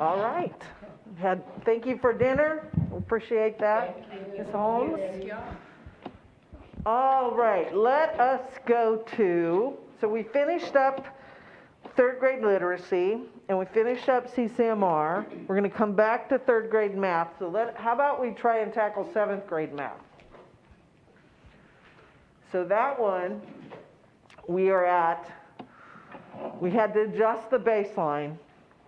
All right. Thank you for dinner. We appreciate that, Ms. Holmes. All right, let us go to, so we finished up third grade literacy, and we finished up CCMR. We're going to come back to third grade math. So how about we try and tackle seventh grade math? So that one, we had to adjust the baseline.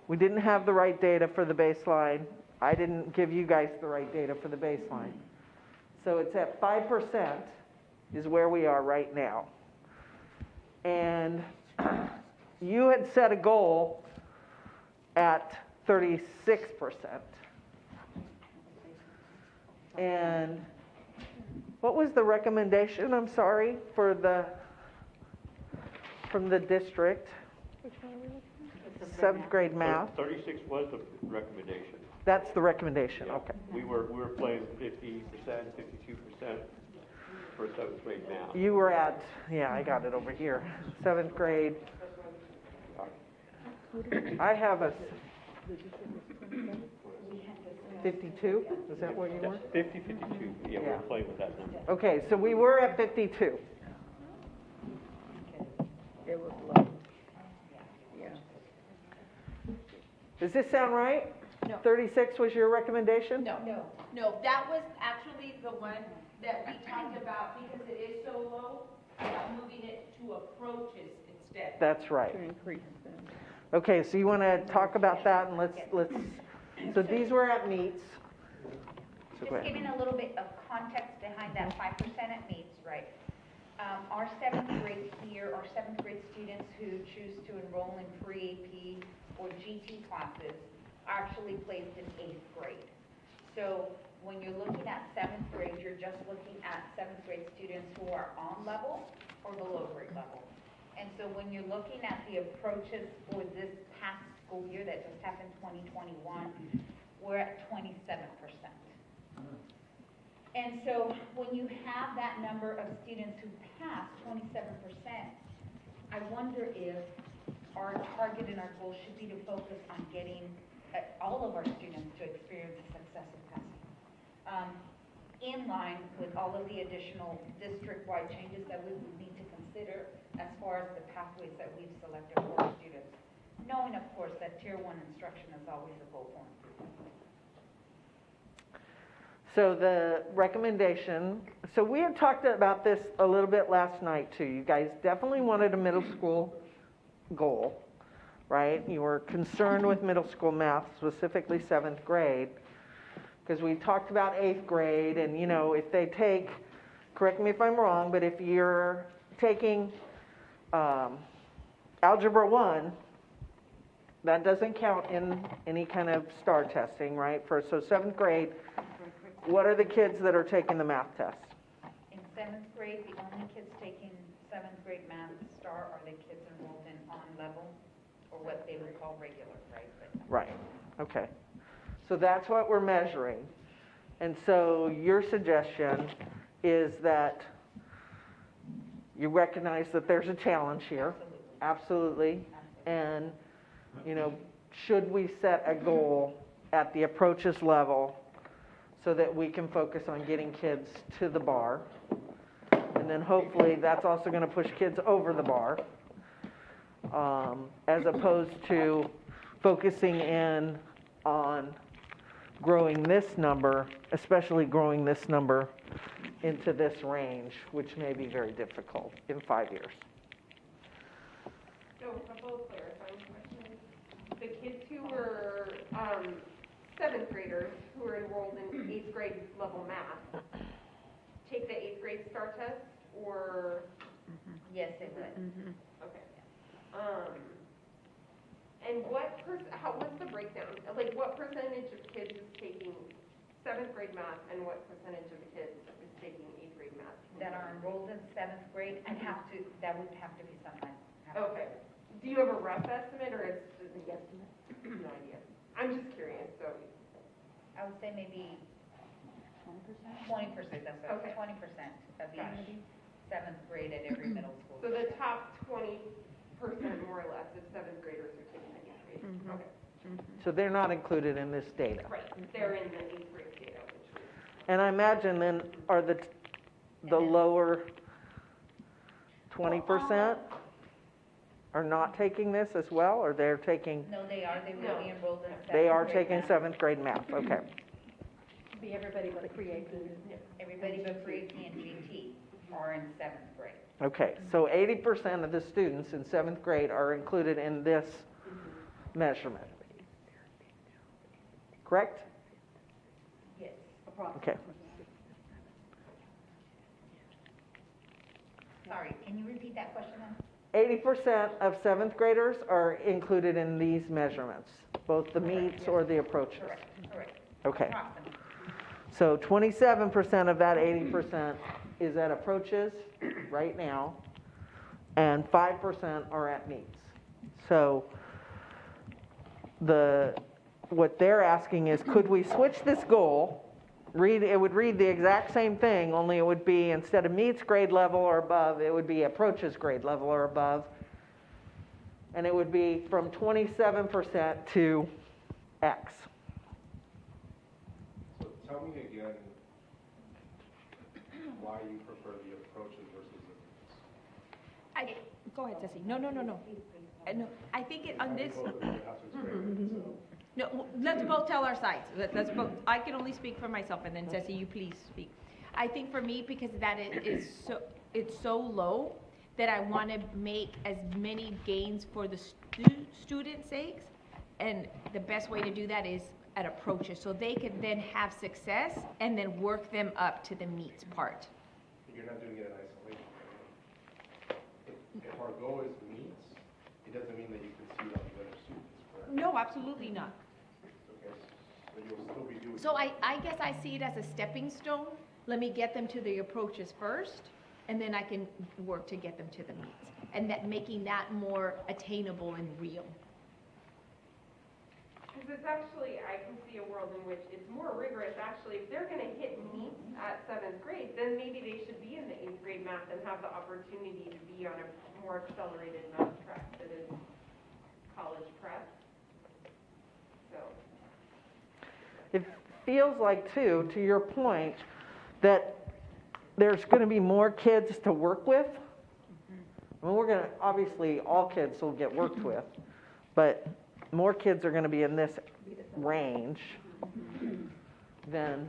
We didn't have the right data for the baseline. I didn't give you guys the right data for the baseline. So it's at 5% is where we are right now. And you had set a goal at 36%. And what was the recommendation, I'm sorry, from the district? Seventh grade math. 36 was the recommendation. That's the recommendation, Yeah. okay. We were playing 50%, 52% for seventh grade math. You were at, I got it over here, seventh grade. I have a 52, is that what you were? 50, 52, yeah, we were playing with that number. Okay, so we were at 52. It was low. Yeah. Does this sound right? No. 36 was your recommendation? No, that was actually the one that we talked about because it is so low, about moving it to approaches instead. That's right. To increase them. Okay, so you want to talk about that, and let's. So these were at meets. So go Just ahead. giving a little bit of context behind that 5% at meets, right? Our seventh grade students who choose to enroll in pre-AP or GT classes are actually placed in 8th grade. So when you're looking at 7th grade, you're just looking at 7th grade students who are on level or below grade level. And so when you're looking at the approaches for this past school year that just happened, 2021, we're at 27%. And so when you have that number of students who pass 27%, I wonder if our target and our goal should be to focus on getting all of our students to experience a success in passing. In line with all of the additional district-wide changes that we would need to consider as far as the pathways that we've selected for our students, knowing, of course, that Tier 1 instruction is always a goal for improvement. So the recommendation, so we had talked about this a little bit last night too. You guys definitely wanted a middle school goal, right? You were concerned with middle school math, specifically 7th grade, because we talked about 8th grade, and if they take, correct me if I'm wrong, but if you're taking Algebra 1, that doesn't count in any kind of STAR testing, right? So 7th grade, what are the kids that are taking the math test? In 7th grade, the only kids taking 7th grade math STAR are the kids enrolled in on level, or what they would call regular, right? Right, okay. So that's what we're measuring. And so your suggestion is that you recognize that there's a challenge here. Absolutely. And, should we set a goal at the approaches level so that we can focus on getting kids to the bar? And then hopefully that's also going to push kids over the bar, as opposed to focusing in on growing this number, especially growing this number into this range, which may be very difficult in 5 years. So a couple of clarifying questions. The kids who were 7th graders who were enrolled in 8th grade level math take the 8th grade STAR test, or? Yes, they would. Mm-hmm. Okay. And what's the breakdown? Like, what percentage of kids is taking 7th grade math, and what percentage of the kids is taking 8th grade math? That are enrolled in 7th grade, that would have to be sometime. Okay. Do you have a rough estimate, or it's just a guesstimate? No idea. I'm just curious, so. I would say maybe 20%, that's right, Okay. 20% of each 7th grade at every middle school. So the top 20%, more or less, of 7th graders are taking the 8th grade. Mhm. Okay. So they're not included in this data. Right, they're in the eighth grade data, which is. And I imagine then are the lower 20% are not taking this as well, or they're taking, No, they are, they will be enrolled in 7th grade. they are taking math. 7th grade math, okay. Be everybody but create. Everybody but pre-AP and GT are in 7th grade. Okay, so 80% of the students in 7th grade are included in this measurement. Correct? Yes. Okay. Sorry, can you repeat that question? 80% of 7th graders are included in these measurements, both the meets or the approaches. Correct. Okay. Approximately. So 27% of that 80% is at approaches right now, and 5% are at meets. So what they're asking is, could we switch this goal? It would read the exact same thing, only it would be, instead of meets grade level or above, it would be approaches grade level or above. And it would be from 27% to X. So tell me again why you prefer the approaches versus the meets. Go ahead, Ceci. No. No, I think on this, Both of you have to explain it, so. no, let's both tell our sides. Let's both, I can only speak for myself, and then Ceci, you please speak. I think for me, because that is so, it's so low, that I want to make as many gains for the students' sakes, and the best way to do that is at approaches, so they can then have success, and then work them up to the meets part. You're not doing it in isolation. Right? If our goal is meets, it doesn't mean that you can see it on the other students, correct? No, absolutely not. Okay, so you'll still be doing. So I guess I see it as a stepping stone. Let me get them to the approaches first, and then I can work to get them to the meets. And that making that more attainable and real. Because it's actually, I can see a world in which it's more rigorous, actually, if they're gonna hit meets at 7th grade, then maybe they should be in the 8th grade math and have the opportunity to be on a more accelerated math track that is college prep. So, It feels like, too, to your point, that there's going to be more kids to work with. I mean, we're going to, obviously, all kids will get worked with, but more kids are going to be in this range than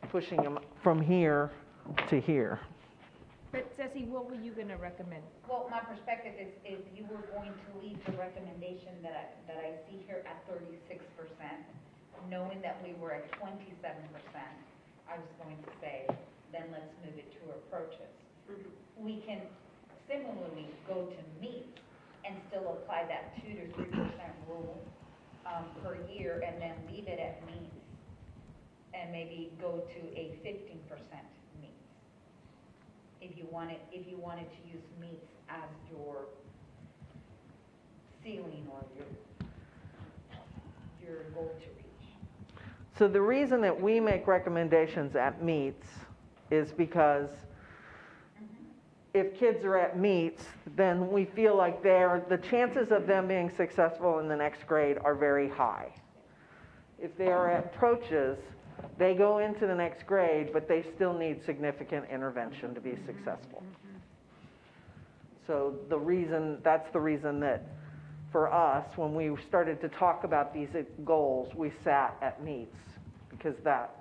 pushing them from here to here. But Ceci, what were you gonna recommend? Well, my perspective is if you were going to leave the recommendation that I see here at 36%, knowing that we were at 27%, I was going to say, then let's move it to approaches. We can similarly go to meets and still apply that 2 to 3% rule per year, and then leave it at meets, and maybe go to a 15% meets. If you wanted to use meets as your ceiling or your goal to reach. So the reason that we make recommendations at meets is because if kids are at meets, then we feel like the chances of them being successful in the next grade are very high. If they are at approaches, they go into the next grade, but they still need significant intervention to be successful. So that's the reason that for us, when we started to talk about these goals, we sat at meets, because that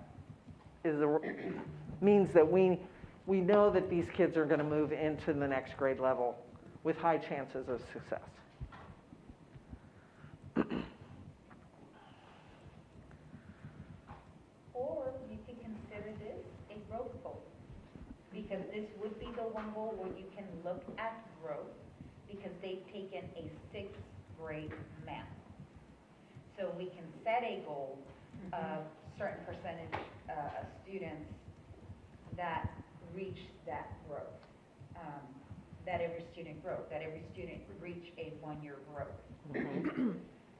means that we know that these kids are going to move into the next grade level with high chances of success. Or you can consider this a growth goal, because this would be the one goal where you can look at growth, because they've taken a 6th grade math. So we can set a goal of certain percentage of students that reach that growth, that every student reach a 1-year growth.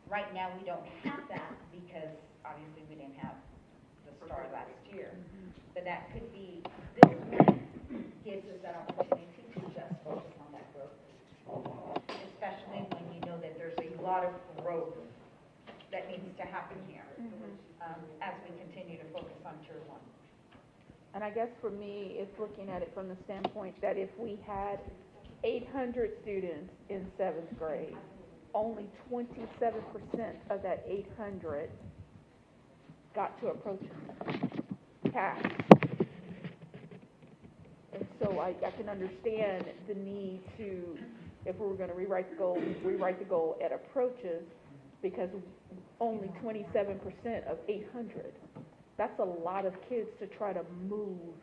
Right now, we don't have that because obviously we didn't have the STAR last year. But that could be, this one gives us that opportunity to just focus on that growth, especially when you know that there's a lot of growth happen here, as we continue to focus on tier one. And I guess for me, it's looking at it from the standpoint that if we had 800 students in 7th grade, only 27% of that 800 got to approach pass. And so I can understand the need to, if we were going to rewrite the goal at approaches, because only 27% of 800. That's a lot of kids to try to move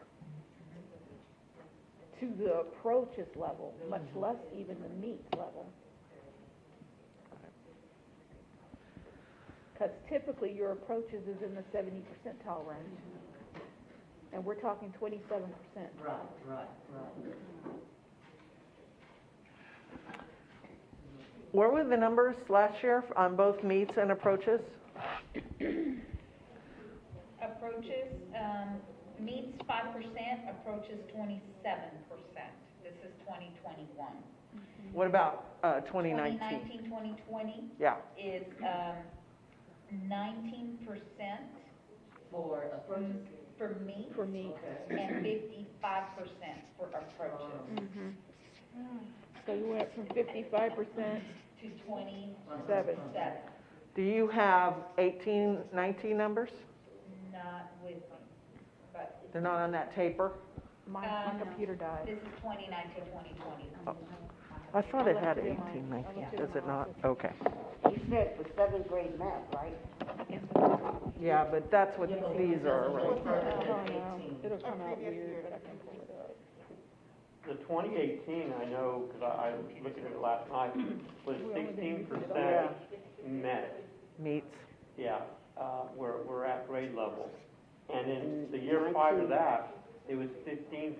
to the approaches level, much less even the meets level. Because typically your approaches is in the 70 percentile range. And we're talking 27%. Right. What were the numbers last year on both meets and approaches? Approaches, meets 5%, approaches 27%. This is 2021. What about 2019? 2020 Yeah. is 19% For approaches. for meets For me. and 55% for approaches. So you went from 55% To 27. 7. Do you have 18, 19 numbers? Not with me, but They're not on that taper? My computer died. this is 2019, 2020. Oh, I thought it had 18, 19. Does it not? Okay. You said for 7th grade math, right? Yeah, but that's what these are, I right? don't know. It'll come out weird, but I can pull it up. The 2018, I know, because I was looking at it last night, was 16% met. Meets. Yeah, we're at grade level. And in the year prior to that, it was 15%.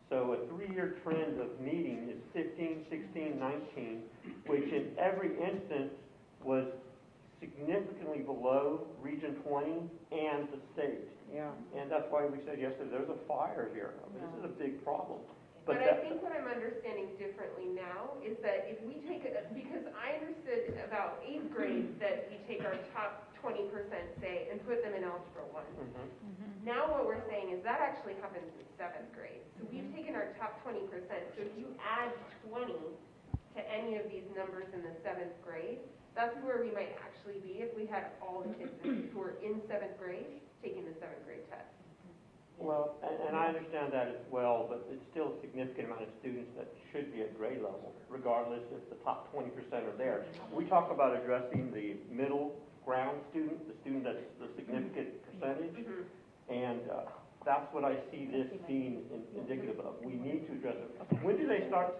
So a 3-year trend of meeting is 15, 16, 19, which in every instance was significantly below Region 20 and the state. Yeah. And that's why we said yesterday, there's a fire here. I mean, this is a big problem. But I that- think what I'm understanding differently now is that if we take, because I understood about 8th grade that we take our top 20%, say, and put them in Algebra 1. Mhm. Now what we're saying is that actually happens in 7th grade. So we've taken our top 20%, so if you add 20 to any of these numbers in the 7th grade, that's where we might actually be if we had all the kids who are in 7th grade taking the 7th grade test. Well, and I understand that as well, but it's still a significant amount of students that should be at grade level, regardless if the top 20% are there. We talk about addressing the middle ground student, the student that's the significant percentage, and that's what I see this being indicative of. We need to address it. When do they start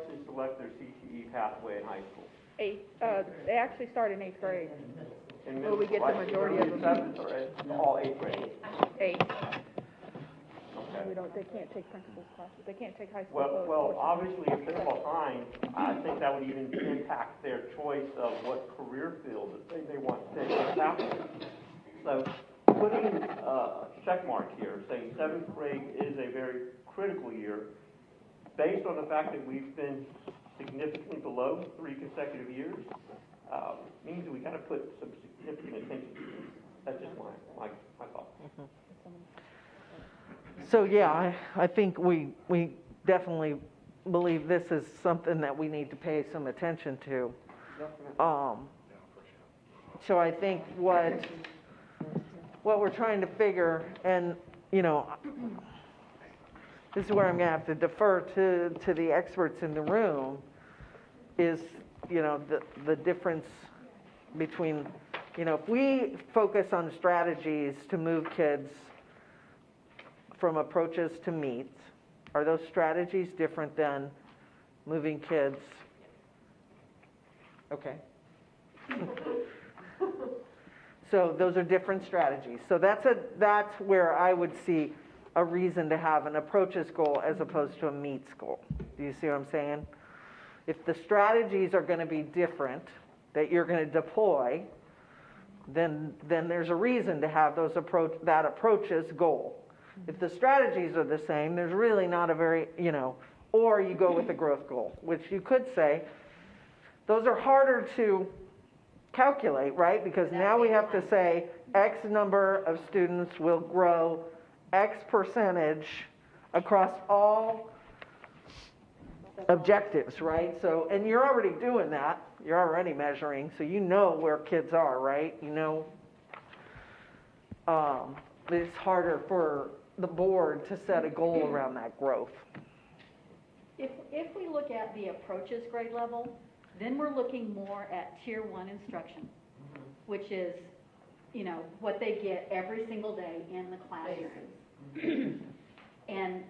to select their CTE pathway in high school? They actually start in 8th grade. In Well, we get the majority of them. 7th or all 8th grade? 8. Okay. They can't take principal's classes. They can't take high school. Well, obviously, if they're behind, I think that would even impact their choice of what career field that they want to take. So, putting a check mark here, saying 7th grade is a very critical year, based on the fact that we've been significantly below 3 consecutive years, means that we got to put some significant attention to this. That's just my thought. So, yeah, I think we definitely believe this is something that we need to pay some attention to. So I think what we're trying to figure, and, you know, this is where I'm going to have to defer to the experts in the room, is, you know, the difference between, you know, if we focus on strategies to move kids from approaches to meets, are those strategies different than moving kids? Okay. So those are different strategies. So that's where I would see a reason to have an approaches goal as opposed to a meets goal. Do you see what I'm saying? If the strategies are going to be different that you're going to deploy, then there's a reason to have that approaches goal. If the strategies are the same, there's really not a very, you know, or you go with the growth goal, which you could say, those are harder to calculate, right? Because now we have to say X number of students will grow X percentage across all objectives, right? So, and you're already doing that. You're already measuring, so you know where kids are, right? You know, it's harder for the board to set a goal around that growth. If we look at the approaches grade level, then we're looking more at tier 1 instruction, which is, you know, what they get every single day in the classroom. And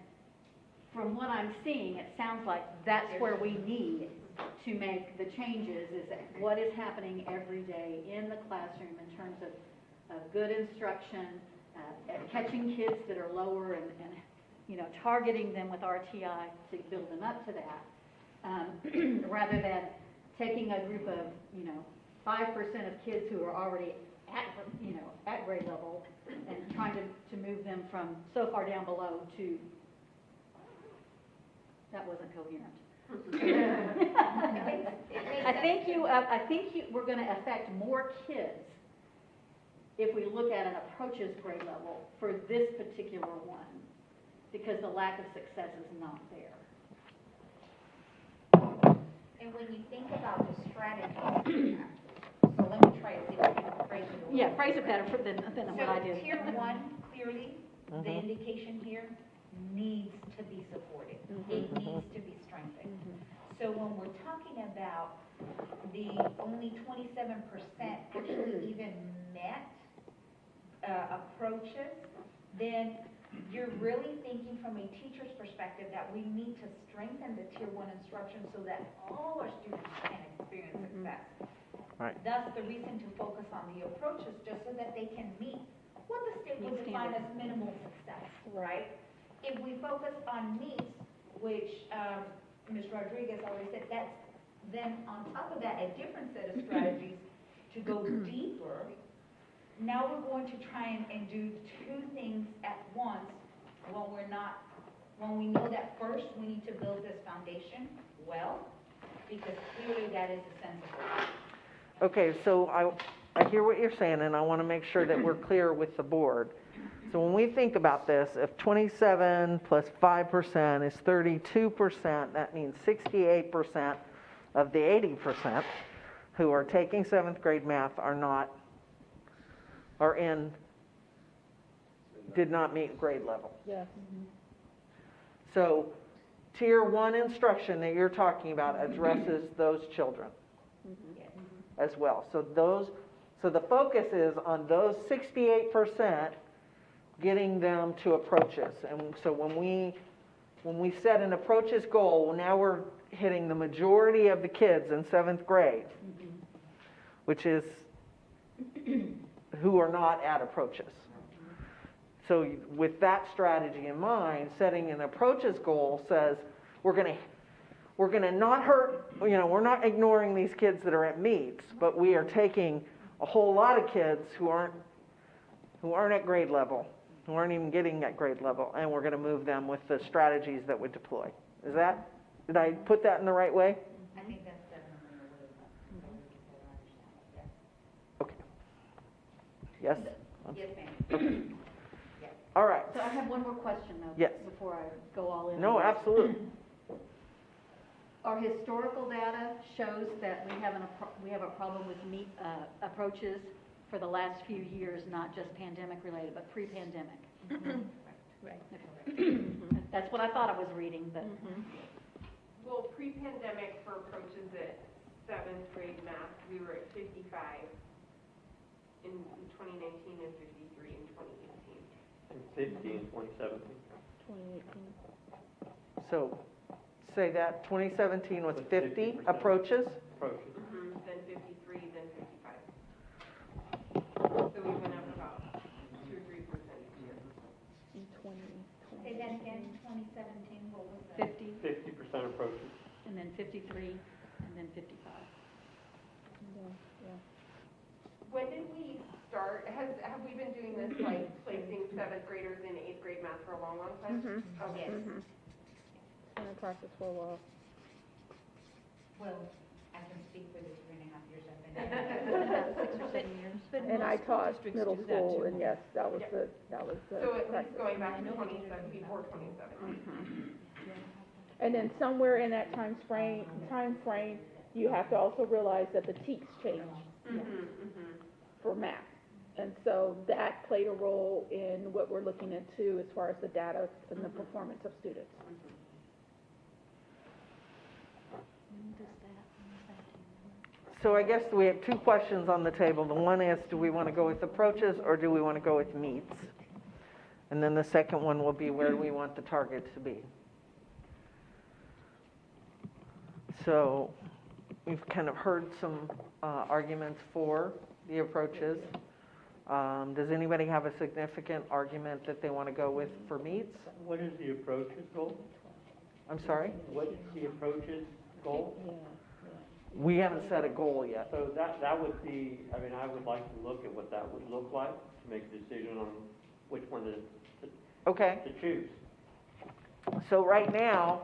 from what I'm seeing, it sounds like that's where we need to make the changes, is that what is happening every day in the classroom in terms of good instruction, catching kids that are lower and you know, targeting them with RTI to build them up to that, rather than taking a group of, you know, 5% of kids who are already at, you know, at grade level and trying to move them from so far down below to, that wasn't coherent. I think we're going to affect more kids if we look at an approaches grade level for this particular one, because the lack of success is not there. And when you think about the strategy, so let me try to see if I can phrase it. Yeah, phrase it better than what I did. So tier 1, clearly, the indication here needs to be supported. It needs to be strengthened. So when we're talking about the only 27% actually even met approaches, then you're really thinking from a teacher's perspective that we need to strengthen the tier 1 instruction so that all our students can experience success. Right. Thus, the reason to focus on the approaches, just so that they can meet what the state would define as minimal success, right? If we focus on meets, which Ms. Rodriguez already said, that's then on top of that, a different set of strategies to go deeper. Now we're going to try and do two things at once when we know that first we need to build this foundation well, because clearly that is the sense of it. Okay, so I hear what you're saying, and I want to make sure that we're clear with the board. So when we think about this, if 27 plus 5% is 32%, that means 68% of the 80% who are taking 7th grade math did not meet grade level. Yes. So tier 1 instruction that you're talking about addresses those children as well. So the focus is on those 68% getting them to approaches. And so when we set an approaches goal, now we're hitting the majority of the kids in 7th grade, which is who are not at approaches. So with that strategy in mind, setting an approaches goal says we're going to not hurt, we're not ignoring these kids that are at meets, but we are taking a whole lot of kids who aren't at grade level, who aren't even getting at grade level, and we're going to move them with the strategies that we deploy. Did I put that in the right way? I think that's definitely a way of Okay. Yes? Yes, ma'am. Okay. All right. So I have one more question though. Yes. Before I go all in. No, absolutely. Our historical data shows that we have a problem with meet approaches for the last few years, not just pandemic related, but pre-pandemic. Right. Okay. That's what I thought I was reading, but Well, pre-pandemic for approaches at 7th grade math, we were at 55 in 2019 and 53 in 2018. And 50 in 2017. 2018. So say that 2017 was 50 approaches. Approaches. Then 53, then 55. So we went up about 2 or 3% each year. In 2020. Say that again, 2017, what was that? 50, 50% approaches. and then 53, and then 55. Yeah. When did we start, have we been doing this, like, placing 7th graders in 8th grade math for a long, long time? Okay. Been in practice for a while. Well, I can speak I school taught districts middle do that school, too. and yes, that was the So at least practice. going back to 2017, before 2017. And then somewhere in that time frame, you have to also realize that the TEKS change for math. And so that played a role in what we're looking into as far as the data and the performance of students. So I guess we have two questions on the table. The one is, do we want to go with approaches or do we want to go with meets? And then the second one will be, where do we want the target to be? So we've kind of heard some arguments for the approaches. Does anybody have a significant argument that they want to go with for meets? What is the approach's goal? I'm sorry? What is the approach's goal? We haven't set a goal yet. So that would be, I mean, I would like to look at what that would look like to make a decision on which one Okay. to choose. So right now,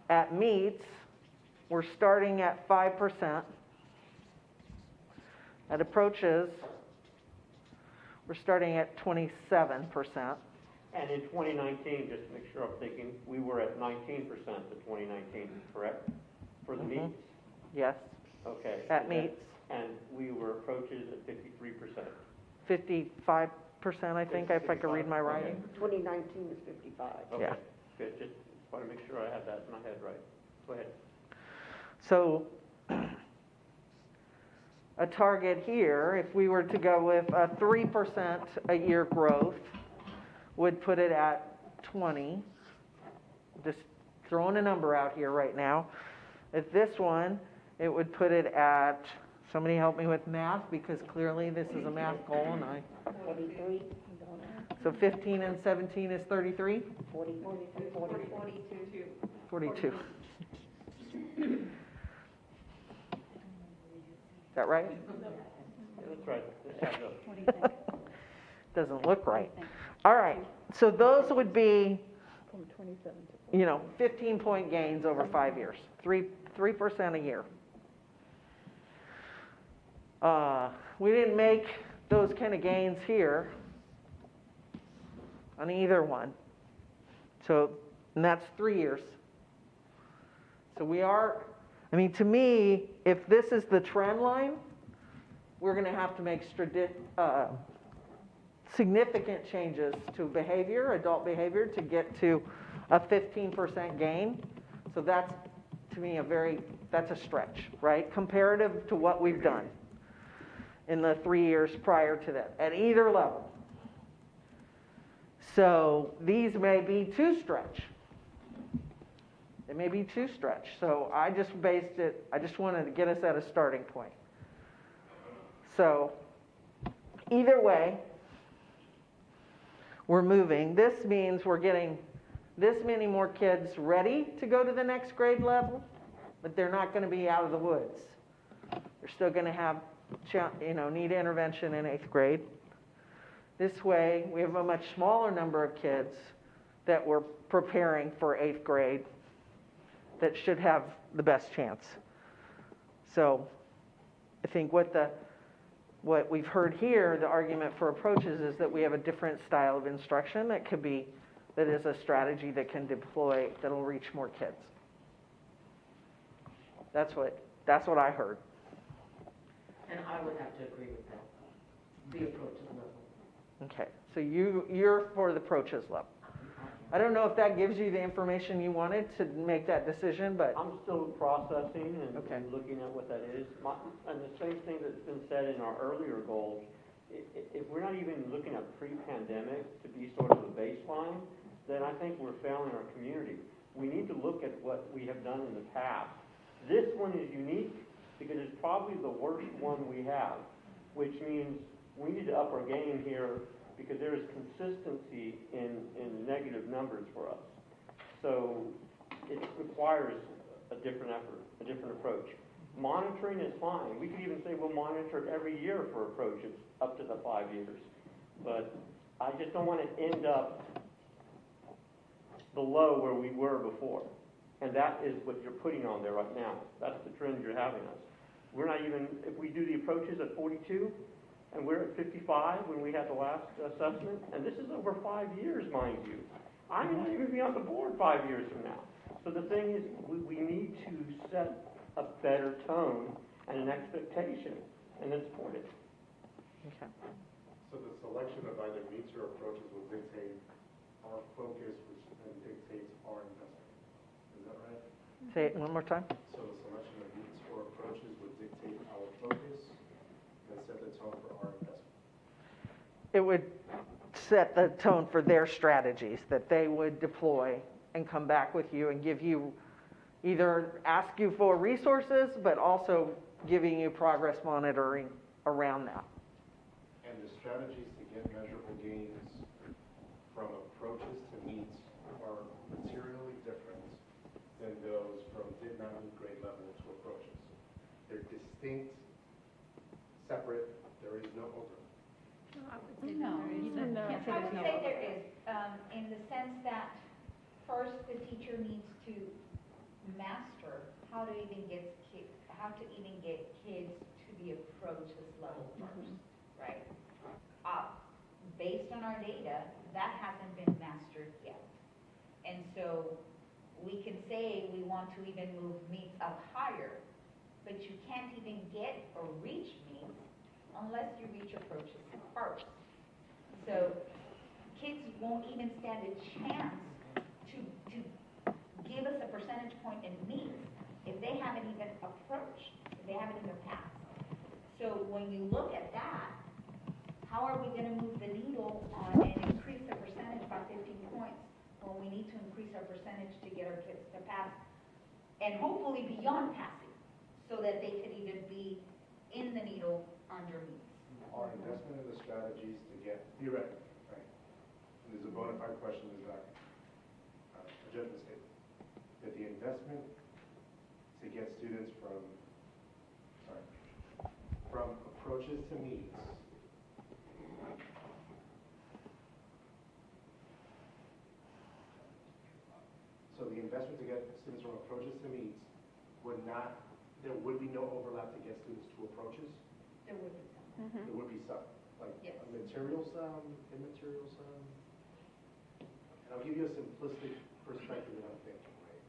at meets, we're starting at 5%. At approaches, we're starting at 27%. And in 2019, just to make sure I'm thinking, we were at 19% in 2019, correct? For the meets? Yes, Okay. at meets, And we were approaches at 53%. 55%, I think, if I could read my writing. 2019 is 55. Okay, Yeah. good. Just want to make sure I have that in my head right. Go ahead. So a target here, if we were to go with a 3% a year growth, would put it at 20. Just throwing a number out here right now. At this one, it would put it at, somebody help me with math, because clearly this is a math goal, and 43, so 15 and 17 is 33? 40, 42. Is that right? Yeah, that's right. This adds up. Doesn't look right. All right, so those would be, From 27 to 15-point gains over 5 years, 3% a year. We didn't make those kind of gains here on either one. So, and that's 3 years. So we are, I mean, to me, if this is the trend line, we're going to have to make significant changes to behavior, adult behavior, to get to a 15% gain. So that's, to me, that's a stretch, right? Comparative to what we've done in the 3 years prior to that, at either level. So these may be too stretch. They may be too stretch. So I just wanted to get us at a starting point. So either way, we're moving. This means we're getting this many more kids ready to go to the next grade level, but they're not going to be out of the woods. They're still going to have, need intervention in 8th grade. This way, we have a much smaller number of kids that we're preparing for 8th grade that should have the best chance. So I think what we've heard here, the argument for approaches, is that we have a different style of instruction that is a strategy that can deploy, that'll reach more kids. That's what I heard. And I would have to agree with that. The approaches level. Okay, so you're for the approaches level. I don't know if that gives you the information you wanted to make that decision, but I'm still processing Okay. and looking at what that is. And the same thing that's been said in our earlier goals, if we're not even looking at pre-pandemic to be sort of a baseline, then I think we're failing our community. We need to look at what we have done in the past. This one is unique because it's probably the worst one we have, which means we need to up our game here because there is consistency in negative numbers for us. So it requires a different effort, a different approach. Monitoring is fine. We could even say we'll monitor it every year for approaches up to the 5 years. But I just don't want to end up below where we were before. And that is what you're putting on there right now. That's the trend you're having us. We're not even, if we do the approaches at 42, and we're at 55 when we had the last assessment, and this is over 5 years, mind you. I may not even be on the board 5 years from now. So the thing is, we need to set a better tone and an expectation, and then support it. Okay. So the selection of either meets or approaches will dictate our focus, which then dictates our investment. Is that right? Say it one more time. So the selection of meets or approaches would dictate our focus and set the tone for our investment. It would set the tone for their strategies that they would deploy and come back with you and give you, either ask you for resources, but also giving you progress monitoring around that. And the strategies to get measurable gains from approaches to meets are materially different than those from did not meet grade level to approaches. They're distinct, separate, there is no overlap. No. No. I would say there is, in the sense that first the teacher needs to master how to even get kids to the approaches level first, right? Based on our data, that hasn't been mastered yet. And so we can say we want to even move meets up higher, but you can't even get or reach meets unless you reach approaches first. So kids won't even stand a chance to give us a percentage point in meets if they haven't even approached, if they haven't even passed. So when you look at that, how are we going to move the needle on and increase the percentage by 15 points when we need to increase our percentage to get our kids to pass and hopefully beyond passing so that they could even be in the needle under meets? Our investment in the strategies to get, theoretically, right? And there's a bona fide question, is that a judgment statement, that the investment to get students from approaches to meets so the investment to get students from approaches to meets there would be no overlap to get students to approaches. There would be some. There would be some, like Yes. a material sum, immaterial sum. And I'll give you a simplistic perspective that I'm thinking, right?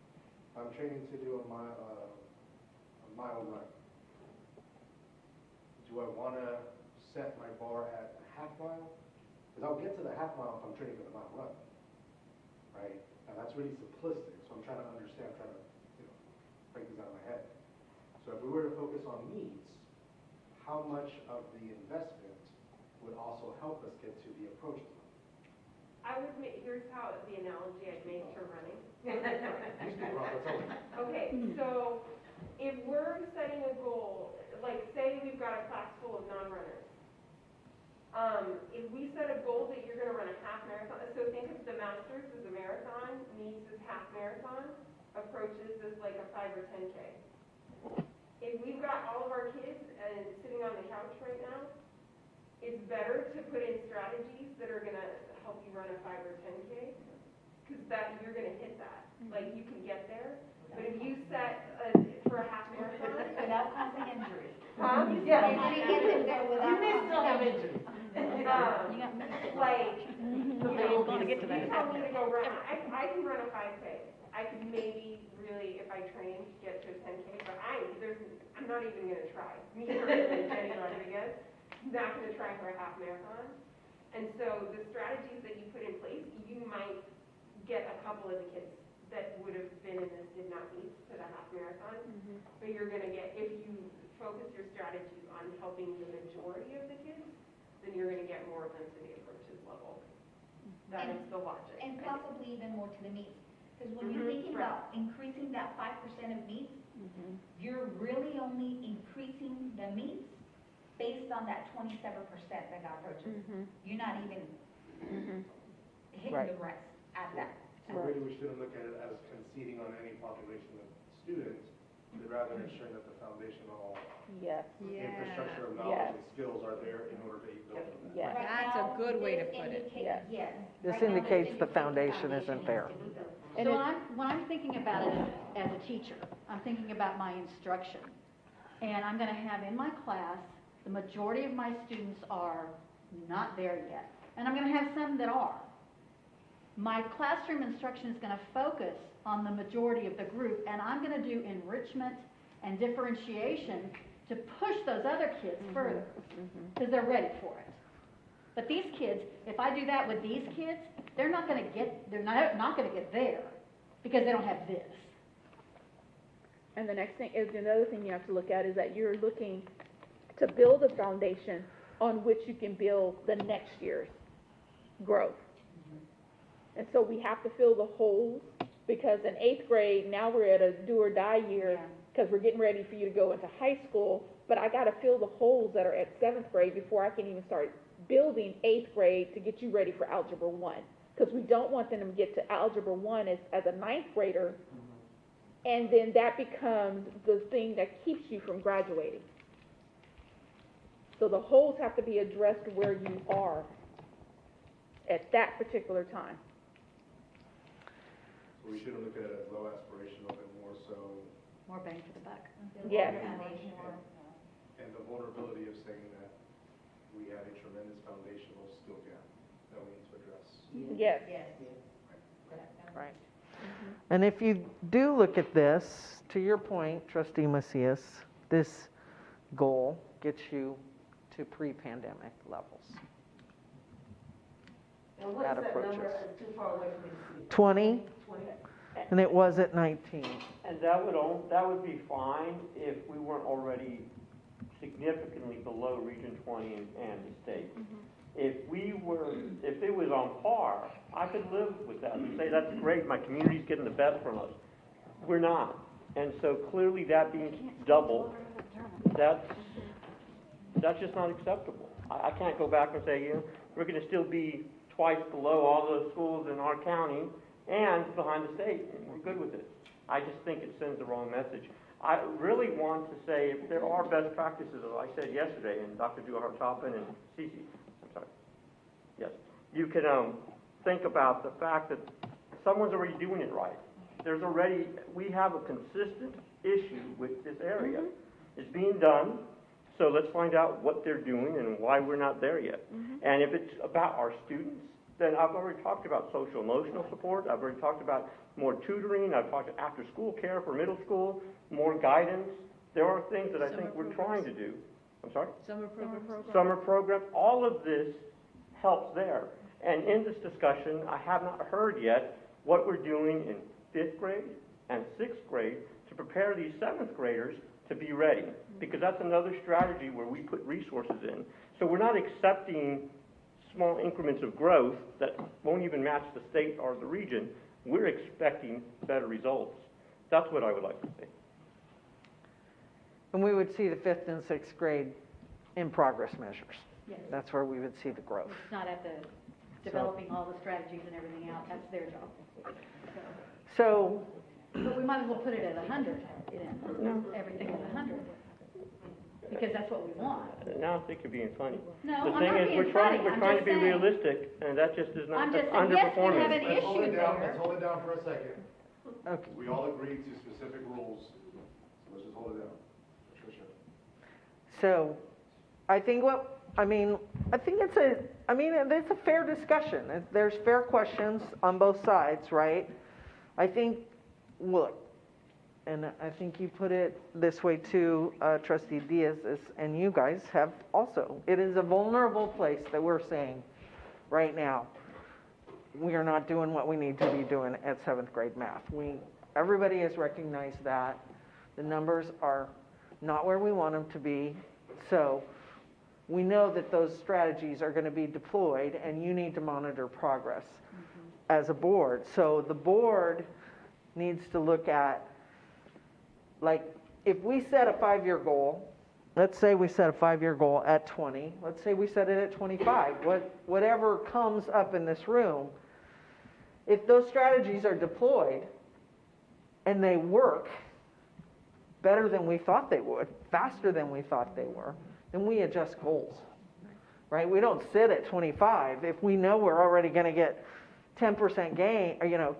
I'm training to do a mile run. Do I want to set my bar at a half mile? Because I'll get to the half mile if I'm training for the mile run, right? Now that's really simplistic, so I'm trying to understand, trying to break this out of my head. So if we were to focus on needs, how much of the investment would also help us get to the approach level? I would make, here's how the analogy I'd make to running. You speak wrong, that's all. Okay, so if we're setting a goal, like say we've got a class full of non-runners. If we set a goal that you're going to run a half marathon, so think of the Masters as a marathon, needs as half marathon, approaches as like a 5 or 10K. If we've got all of our kids sitting on the couch right now, it's better to put in strategies that are going to help you run a 5 or 10K, because you're going to hit that. Like you can get there. But if you set for a half marathon, Without causing injury. huh? Yeah. How do you get them there without causing injury? Like, you tell me to go run. I can run a 5K. I could maybe really, if I train, get to a 10K, but I'm not even going to try. Me personally, Jenny Rodriguez, not going to try for a half marathon. And so the strategies that you put in place, you might get a couple of the kids that would have been in this did not meet to the half marathon. But you're going to get, if you focus your strategies on helping the majority of the kids, then you're going to get more of them to the approaches level. That is the logic. And possibly even more to the meets. Because when you're thinking about increasing that 5% of meets, you're really only increasing the meets based on that 27% that got approaches. You're not even hitting the rest at that. So really we shouldn't look at it as conceding on any population of students, but rather ensuring that the foundational infrastructure of knowledge and skills are there in order to build on that. Yes. Right That's now, a good way to this put it. indicates- Yes. Yes. This Right now, indicates the indicates foundation isn't there. needs to be built. And So it- when I'm thinking about it as a teacher, I'm thinking about my instruction. And I'm going to have in my class the majority of my students are not there yet. And I'm gonna have some that are. My classroom instruction is gonna focus on the majority of the group, and I'm gonna do enrichment and differentiation to push those other kids further, because they're ready for it. But these kids, if I do that with these kids, they're not gonna get there, because they don't have this. And the next thing is, another thing you have to look at is that you're looking to build a foundation on which you can build the next year's growth. And so we have to fill the holes, because in 8th grade, now we're at a do or die year, because we're getting ready for you to go into high school, but I gotta fill the holes that are at 7th grade before I can even start building 8th grade to get you ready for Algebra 1. Because we don't want them to get to Algebra 1 as a 9th grader, and then that becomes the thing that keeps you from graduating. So the holes have to be addressed where you are at that particular time. So we shouldn't look at it as low aspirational, but more so, More bang for the buck. Yes. and the vulnerability of saying that we had a tremendous foundational skill gap that we need to address. Yes. Right. And if you do look at this, to your point, Trustee Macias, this goal gets you to pre-pandemic levels. And what's That that approaches. number? It's too far away from me to see. 20, 20? and it was at 19. And that would be fine if we weren't already significantly below Region 20 and the state. If it was on par, I could live with that and say, that's great, my community's getting the best from us. We're not. And so clearly that being double, that's just not acceptable. I can't go back and say, we're gonna still be twice below all the schools in our county and behind the state, and we're good with it. I just think it sends the wrong message. I really want to say, if there are best practices, as I said yesterday, and Dr. Duhar-Toppin and Cece, I'm sorry, yes, you can think about the fact that someone's already doing it right. We have a consistent issue with this area. It's being done, so let's find out what they're doing and why we're not there yet. And if it's about our students, then I've already talked about social emotional support, I've already talked about more tutoring, I've talked about after school care for middle school, more guidance. There are things that I think we're trying to do. I'm sorry? Summer programs, all of this helps there. And in this discussion, I have not heard yet what we're doing in 5th grade and 6th grade to prepare these 7th graders to be ready. Because that's another strategy where we put resources in. So we're not accepting small increments of growth that won't even match the state or the region. We're expecting better results. That's what I would like to see. And we would see the 5th and 6th grade in progress measures. Yes. That's where we would see the growth. It's not at the developing all the strategies and everything else, that's their job. So, But we might as well put it at 100, everything at 100, because that's what we want. Now I think you're being funny. No, The I'm thing not is, being we're trying funny. I'm to just be saying. realistic, and that just is not, I'm that's just saying, yes, we have underperforming. an issue there. Let's hold it down for a second. okay. We all agreed to specific rules, so let's just hold it down. Patricia. So, I think it's a fair discussion. There's fair questions on both sides, right? I think, look, and I think you put it this way too, Trustee Diaz, and you guys have also. It is a vulnerable place that we're saying right now. We are not doing what we need to be doing at 7th grade math. Everybody has recognized that. The numbers are not where we want them to be. So we know that those strategies are going to be deployed, and you need to monitor progress as a board. So the board needs to look at, like, if we set a 5-year goal, let's say we set a 5-year goal at 20, let's say we set it at 25, whatever comes up in this room, if those strategies are deployed and they work better than we thought they would, faster than we thought they were, then we adjust goals, right? We don't sit at 25 if we know we're already going to get 10% gain, or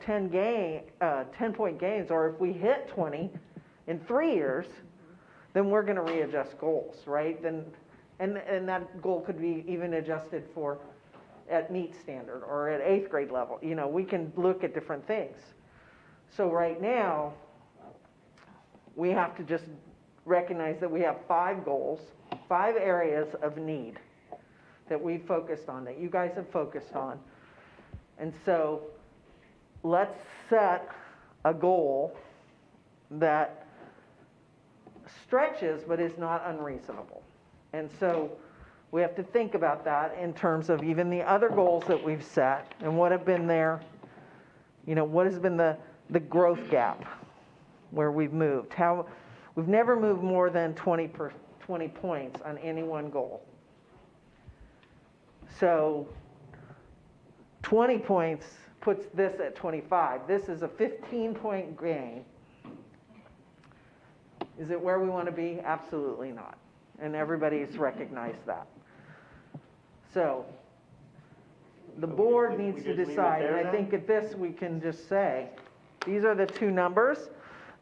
10-point gains, or if we hit 20 in 3 years, then we're going to readjust goals, right? Then And that goal could be even adjusted for at meet standard or at 8th grade level. You know, we can look at different things. So right now, we have to just recognize that we have 5 goals, 5 areas of need that we've focused on, that you guys have focused on. And so let's set a goal that stretches but is not unreasonable. And so we have to think about that in terms of even the other goals that we've set and what have been there, you know, what has been the growth gap where we've moved. We've never moved more than 20 points on any one goal. So 20 points puts this at 25. This is a 15-point gain. Is it where we want to be? Absolutely not. And everybody's recognized that. So the board needs to decide, and I think at this we can just say, these are the 2 numbers.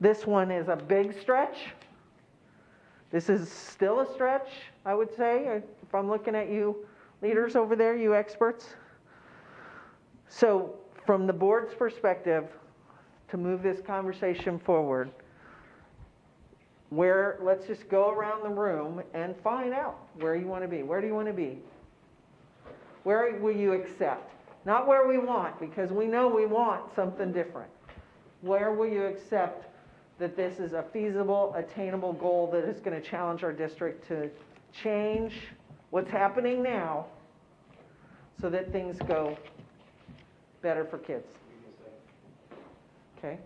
This one is a big stretch. This is still a stretch, I would say, if I'm looking at you leaders over there, you experts. So from the board's perspective, to move this conversation forward, let's just go around the room and find out where you want to be. Where do you want to be? Where will you accept? Not where we want, because we know we want something different. Where will you accept that this is a feasible, attainable goal that is going to challenge our district to change what's happening now so that things go better for kids? Okay?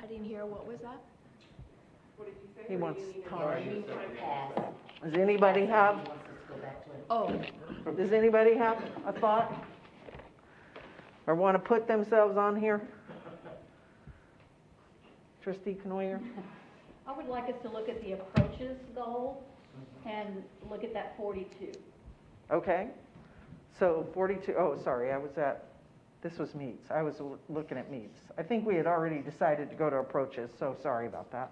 I didn't hear, what was that? What did you say? He Or wants you need time. Pass. Does anybody have, He wants us to go back to it. Oh, does anybody have a thought? Or want to put themselves on here? Trustee Knoyer? I would like us to look at the approaches goal and look at that 42. Okay. So 42, oh, sorry, this was meets. I was looking at meets. I think we had already decided to go to approaches, so sorry about that.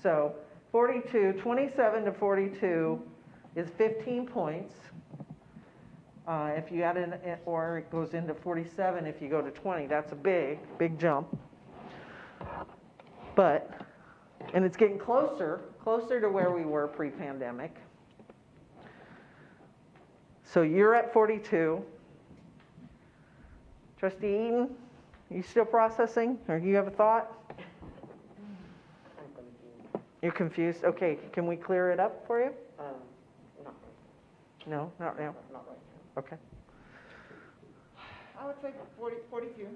So 42, 27 to 42 is 15 points. If you add in, or it goes into 47 if you go to 20, that's a big, big jump. But, and it's getting closer to where we were pre-pandemic. So you're at 42. Trustee Eaton, are you still processing, or do you have a thought? You're confused? Okay, can we clear it up for you? No, not now? Not right now. Okay. I would say 42.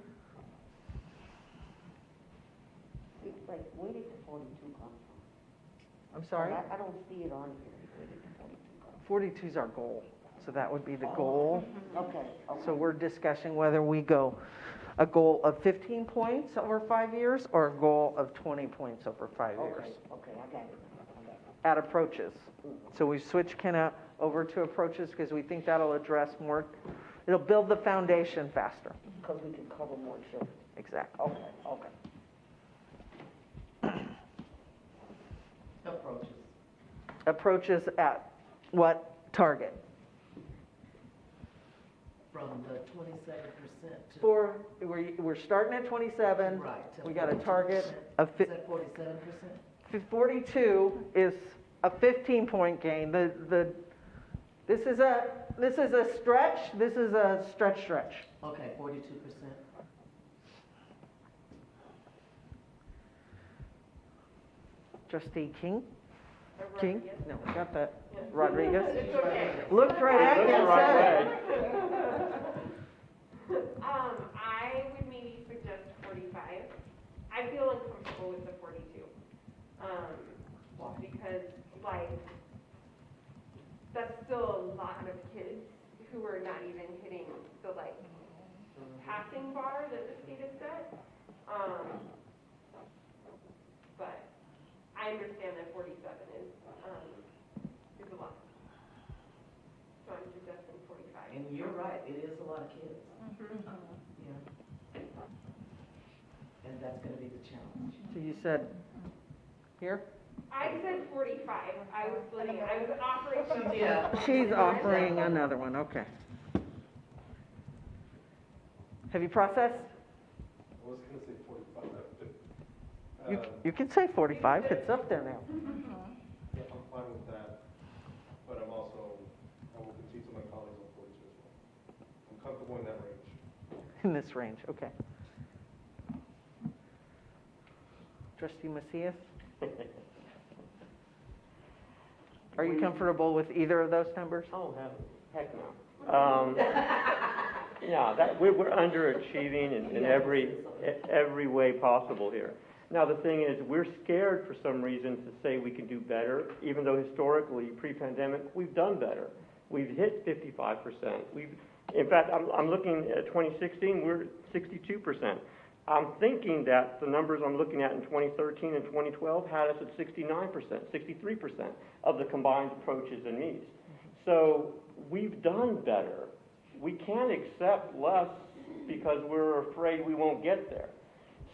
Like, where did the 42 come from? I'm sorry? I don't see it on here. Where did the 42 come 42 is our goal, so that would be the goal. from? Okay, okay. So we're discussing whether we go a goal of 15 points over 5 years or a goal of 20 points over 5 years Okay, I got it. at approaches. So we switch Kenna over to approaches because we think that'll address more, it'll build the foundation faster. Because we can cover more children. Exactly. Okay, okay. Approaches. Approaches at what target? From the 27% to. We're starting at 27. Right. to We got a 42%. target of Is that 47%? 42 is a 15-point gain. This is a stretch. This is a stretch. Okay, 42%. Trustee King? Rodriguez. No, got that. Rodriguez? It's okay. Looked right at you and said it. I would maybe suggest 45. I feel uncomfortable with the 42. Because, like, that's still a lot of kids who are not even hitting the, like, passing bar that the state has set. But I understand that 47 is a lot. So I'm suggesting 45. And you're right, it is a lot of kids. Yeah. And that's gonna be the challenge. So you said here? I said 45. I was offering something. She's offering another one, okay. Have you processed? I was gonna say 45. You can say 45, it's up there now. Yeah, I'm fine with that, but I will concede to my colleagues on 42 as well. I'm comfortable in that range. In this range, okay. Trustee Macias? Are you comfortable with either of those numbers? Oh, heck no. Yeah, we're underachieving in every way possible here. Now, the thing is, we're scared for some reason to say we can do better, even though historically, pre-pandemic, we've done better. We've hit 55%. In fact, I'm looking at 2016, we're 62%. I'm thinking that the numbers I'm looking at in 2013 and 2012 had us at 69%, 63% of the combined approaches and needs. So we've done better. We can't accept less because we're afraid we won't get there.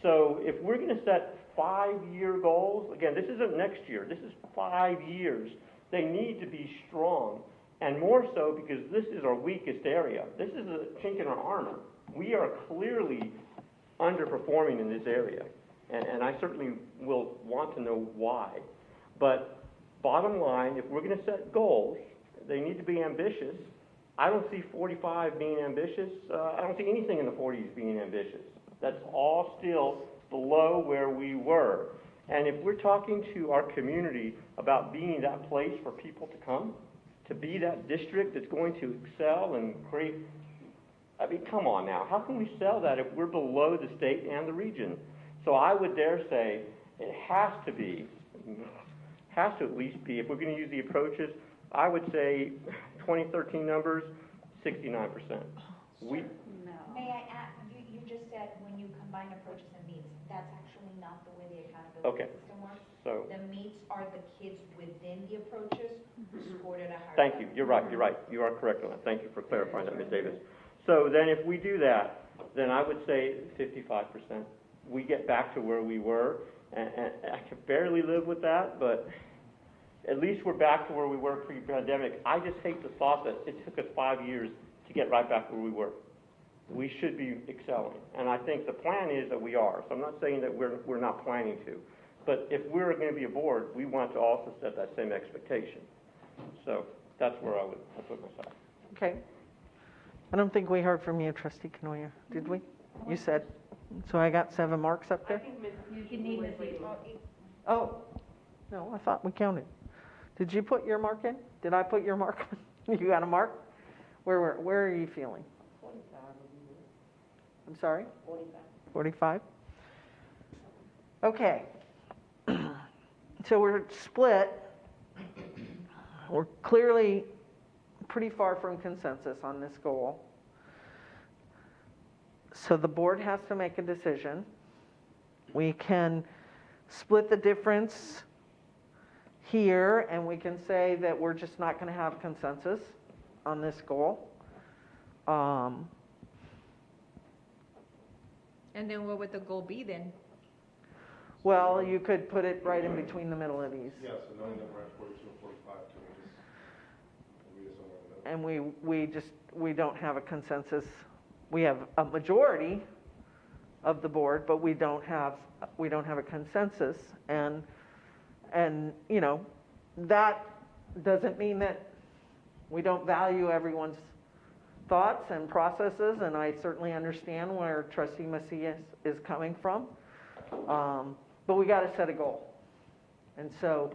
So if we're going to set 5-year goals, again, this isn't next year, this is 5 years, they need to be strong. And more so because this is our weakest area. This is a chink in our armor. We are clearly underperforming in this area. And I certainly will want to know why. But bottom line, if we're going to set goals, they need to be ambitious. I don't see 45 being ambitious. I don't see anything in the 40s being ambitious. That's all still below where we were. And if we're talking to our community about being that place for people to come, to be that district that's going to excel and create, I mean, come on now. How can we sell that if we're below the state and the region? So I would dare say it has to at least be, if we're going to use the approaches, I would say 2013 numbers, 69%. May I add, you just said when you combine approaches and meets, that's actually not the way the accountability system works. So The meets are the kids within the approaches who scored at a higher thank level. you. You're right. You are correct on that. Thank you for clarifying that, Ms. Davis. So then if we do that, then I would say 55%. We get back to where we were, and I can barely live with that, but at least we're back to where we were pre-pandemic. I just hate the thought that it took us 5 years to get right back where we were. We should be excelling, and I think the plan is that we are. So I'm not saying that we're not planning to, but if we're going to be a board, we want to also set that same expectation. So that's where I would put myself. Okay. I don't think we heard from you, Trustee Canoia, did we? You said. So I got 7 marks up I there? think Ms. You need was Ms. waiting. Oh, no, I thought we counted. Did you put your mark in? Did I put your mark in? You got a mark? Where are you feeling? 45. I'm sorry? 45. 45? Okay. So we're split. We're clearly pretty far from consensus on this goal. So the board has to make a decision. We can split the difference here, and we can say that we're just not going to have consensus on this goal. And then what would the goal be then? Well, you could put it right in between the middle of these. Yeah, so knowing that we're at 42 and 45, can we just somewhere in the middle? And we don't have a consensus. We have a majority of the board, but we don't have a consensus, and you know, that doesn't mean that we don't value everyone's thoughts and processes, and I certainly understand where Trustee Macias is coming from, but we got to set a goal, and so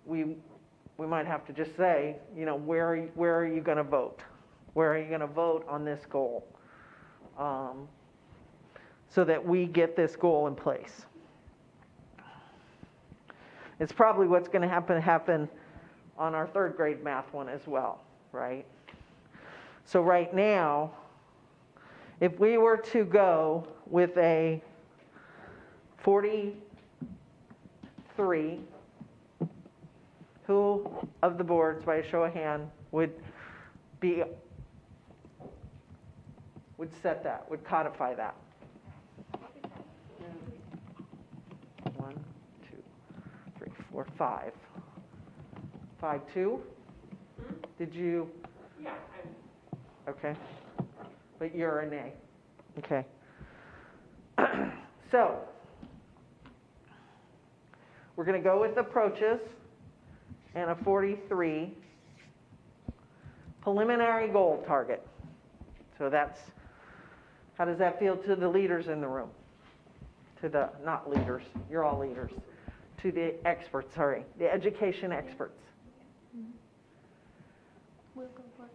we might have to just say, you know, where are you going to vote? Where are you going to vote on this goal? So that we get this goal in place. It's probably what's going to happen on our 3rd grade math one as well, right? So right now, if we were to go with a 43, who of the boards, by a show of hand, would set that, would codify that? 1, 2, 3, or 5? 5.2? Did you? Yeah, Okay. But you're an A. Okay. So, we're going to go with approaches and a 43 preliminary goal target. So that's, how does that feel to the leaders in the room? To the, not leaders, you're all leaders. To the experts, sorry, the education experts. We'll go for it.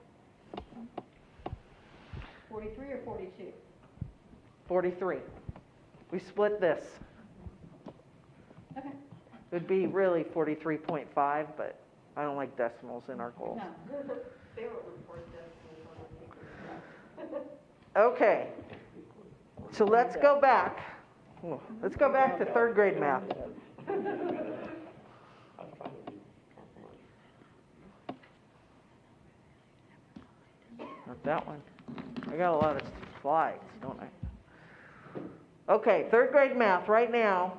43 or 42? 43. We split this. Okay. It would be really 43.5, but I don't like decimals in our goals. No. they won't report this. Okay. So let's go back. Let's go back to third grade math. Not that one. I got a lot of slides, don't I? Okay, third grade math right now.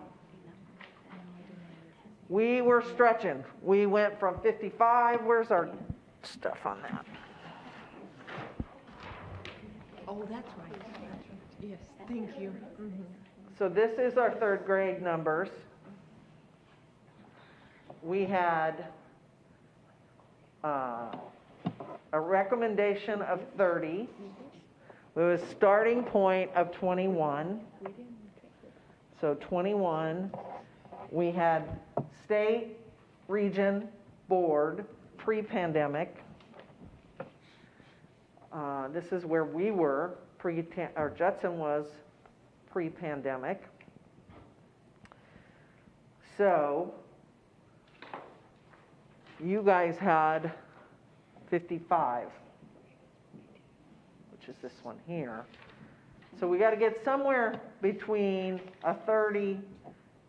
We were stretching. We went from 55. Where's our stuff on that? Oh, that's right. Yes, thank you. So this is our third grade numbers. We had a recommendation of 30. With a starting point of 21. So 21. We had state, region, board, pre-pandemic. This is where we were, or Judson was pre-pandemic. So, you guys had 55, which is this one here. So we got to get somewhere between a 30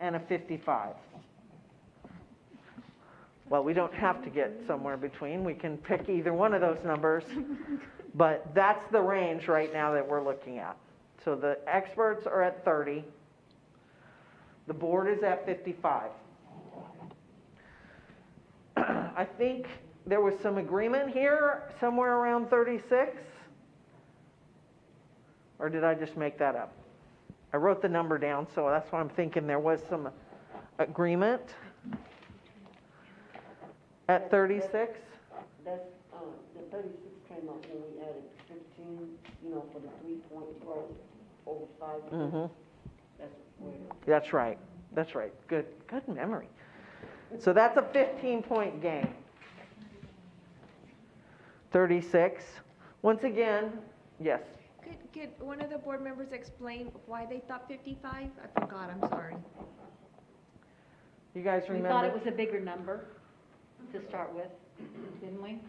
and a 55. Well, we don't have to get somewhere between. We can pick either one of those numbers. But that's the range right now that we're looking at. So the experts are at 30. The board is at 55. I think there was some agreement here, somewhere around 36. Or did I just make that up? I wrote the number down, so that's why I'm thinking there was some agreement. At 36? That's, the 36 came up when we added 15, for the 3-point growth over 5 years. Mm-hmm. That's where. That's right. That's right. Good memory. So that's a 15-point gain. 36. Once again, yes. Could one of the board members explain why they thought 55? I forgot, I'm sorry. You guys We remember? thought it was a bigger number to start with, didn't we?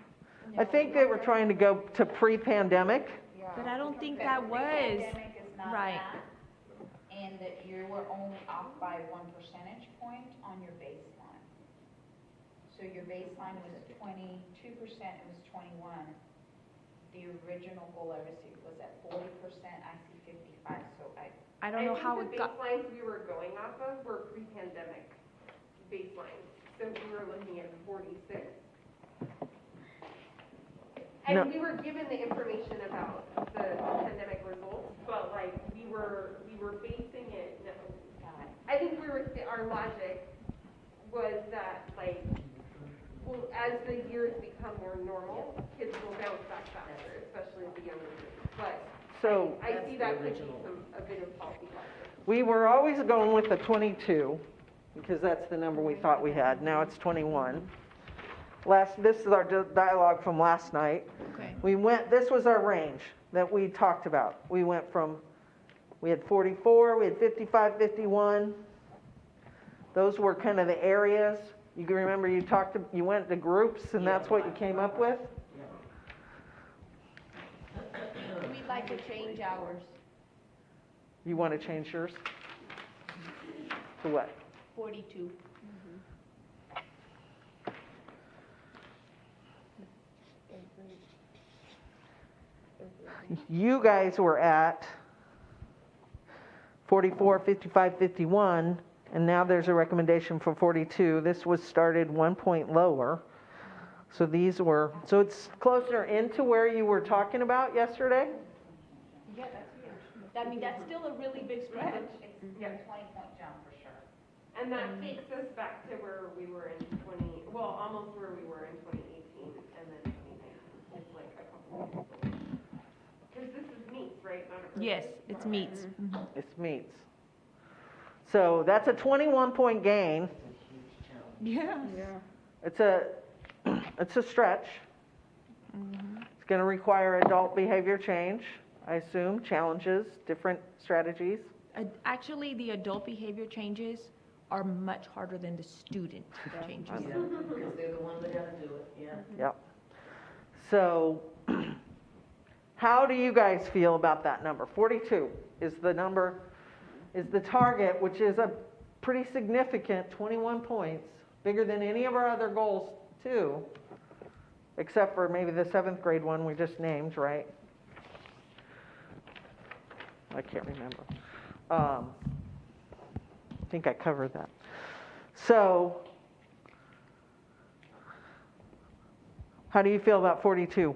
I think they were trying to go to pre-pandemic. But I don't think that was, Pre-pandemic is not right. that, and that you were only off by 1 percentage point on your baseline. So your baseline was 22%, it was 21. The original goal I received was at 40%, I see 55, so I don't know how I it think the got, baselines we were going off of were pre-pandemic baselines. So we were looking at 46. No. And we were given the information about the pandemic results, but like we were basing it, I think our logic was that like, well, as the years become more normal, kids will bounce back faster, especially the younger groups. But So I see that could be a bit of faulty logic. we were always going with the 22 because that's the number we thought we had. Now it's 21. This is our dialogue from last night. okay. This was our range that we talked about. We had 44, we had 55, 51. Those were kind of the areas. You can remember you went to groups and that's what you came up with? We'd like to change ours. You want to change yours? To what? 42. You guys were at 44, 55, 51. And now there's a recommendation for 42. This was started 1 point lower. So these were, so it's closer into where you were talking about yesterday? Yeah, that's huge. I mean, that's still a really big stretch. It's a 20-point jump for sure. And that takes us back to where we were in almost where we were in 2018 and then 2019. It's like a couple of years. Because this is meets, right? Not approaches? Yes, it's meets. It's meets. So that's a 21-point gain. Yeah. Yeah. It's a stretch. It's going to require adult behavior change, I assume, challenges, different strategies. Actually, the adult behavior changes are much harder than the student changes. Yeah, because they're the ones that gotta do it, yeah. Yep. So how do you guys feel about that number? 42 is the number, is the target, which is a pretty significant 21 points, bigger than any of our other goals too, except for maybe the 7th grade one we just named, right? I can't remember. I think I covered that. So how do you feel about 42?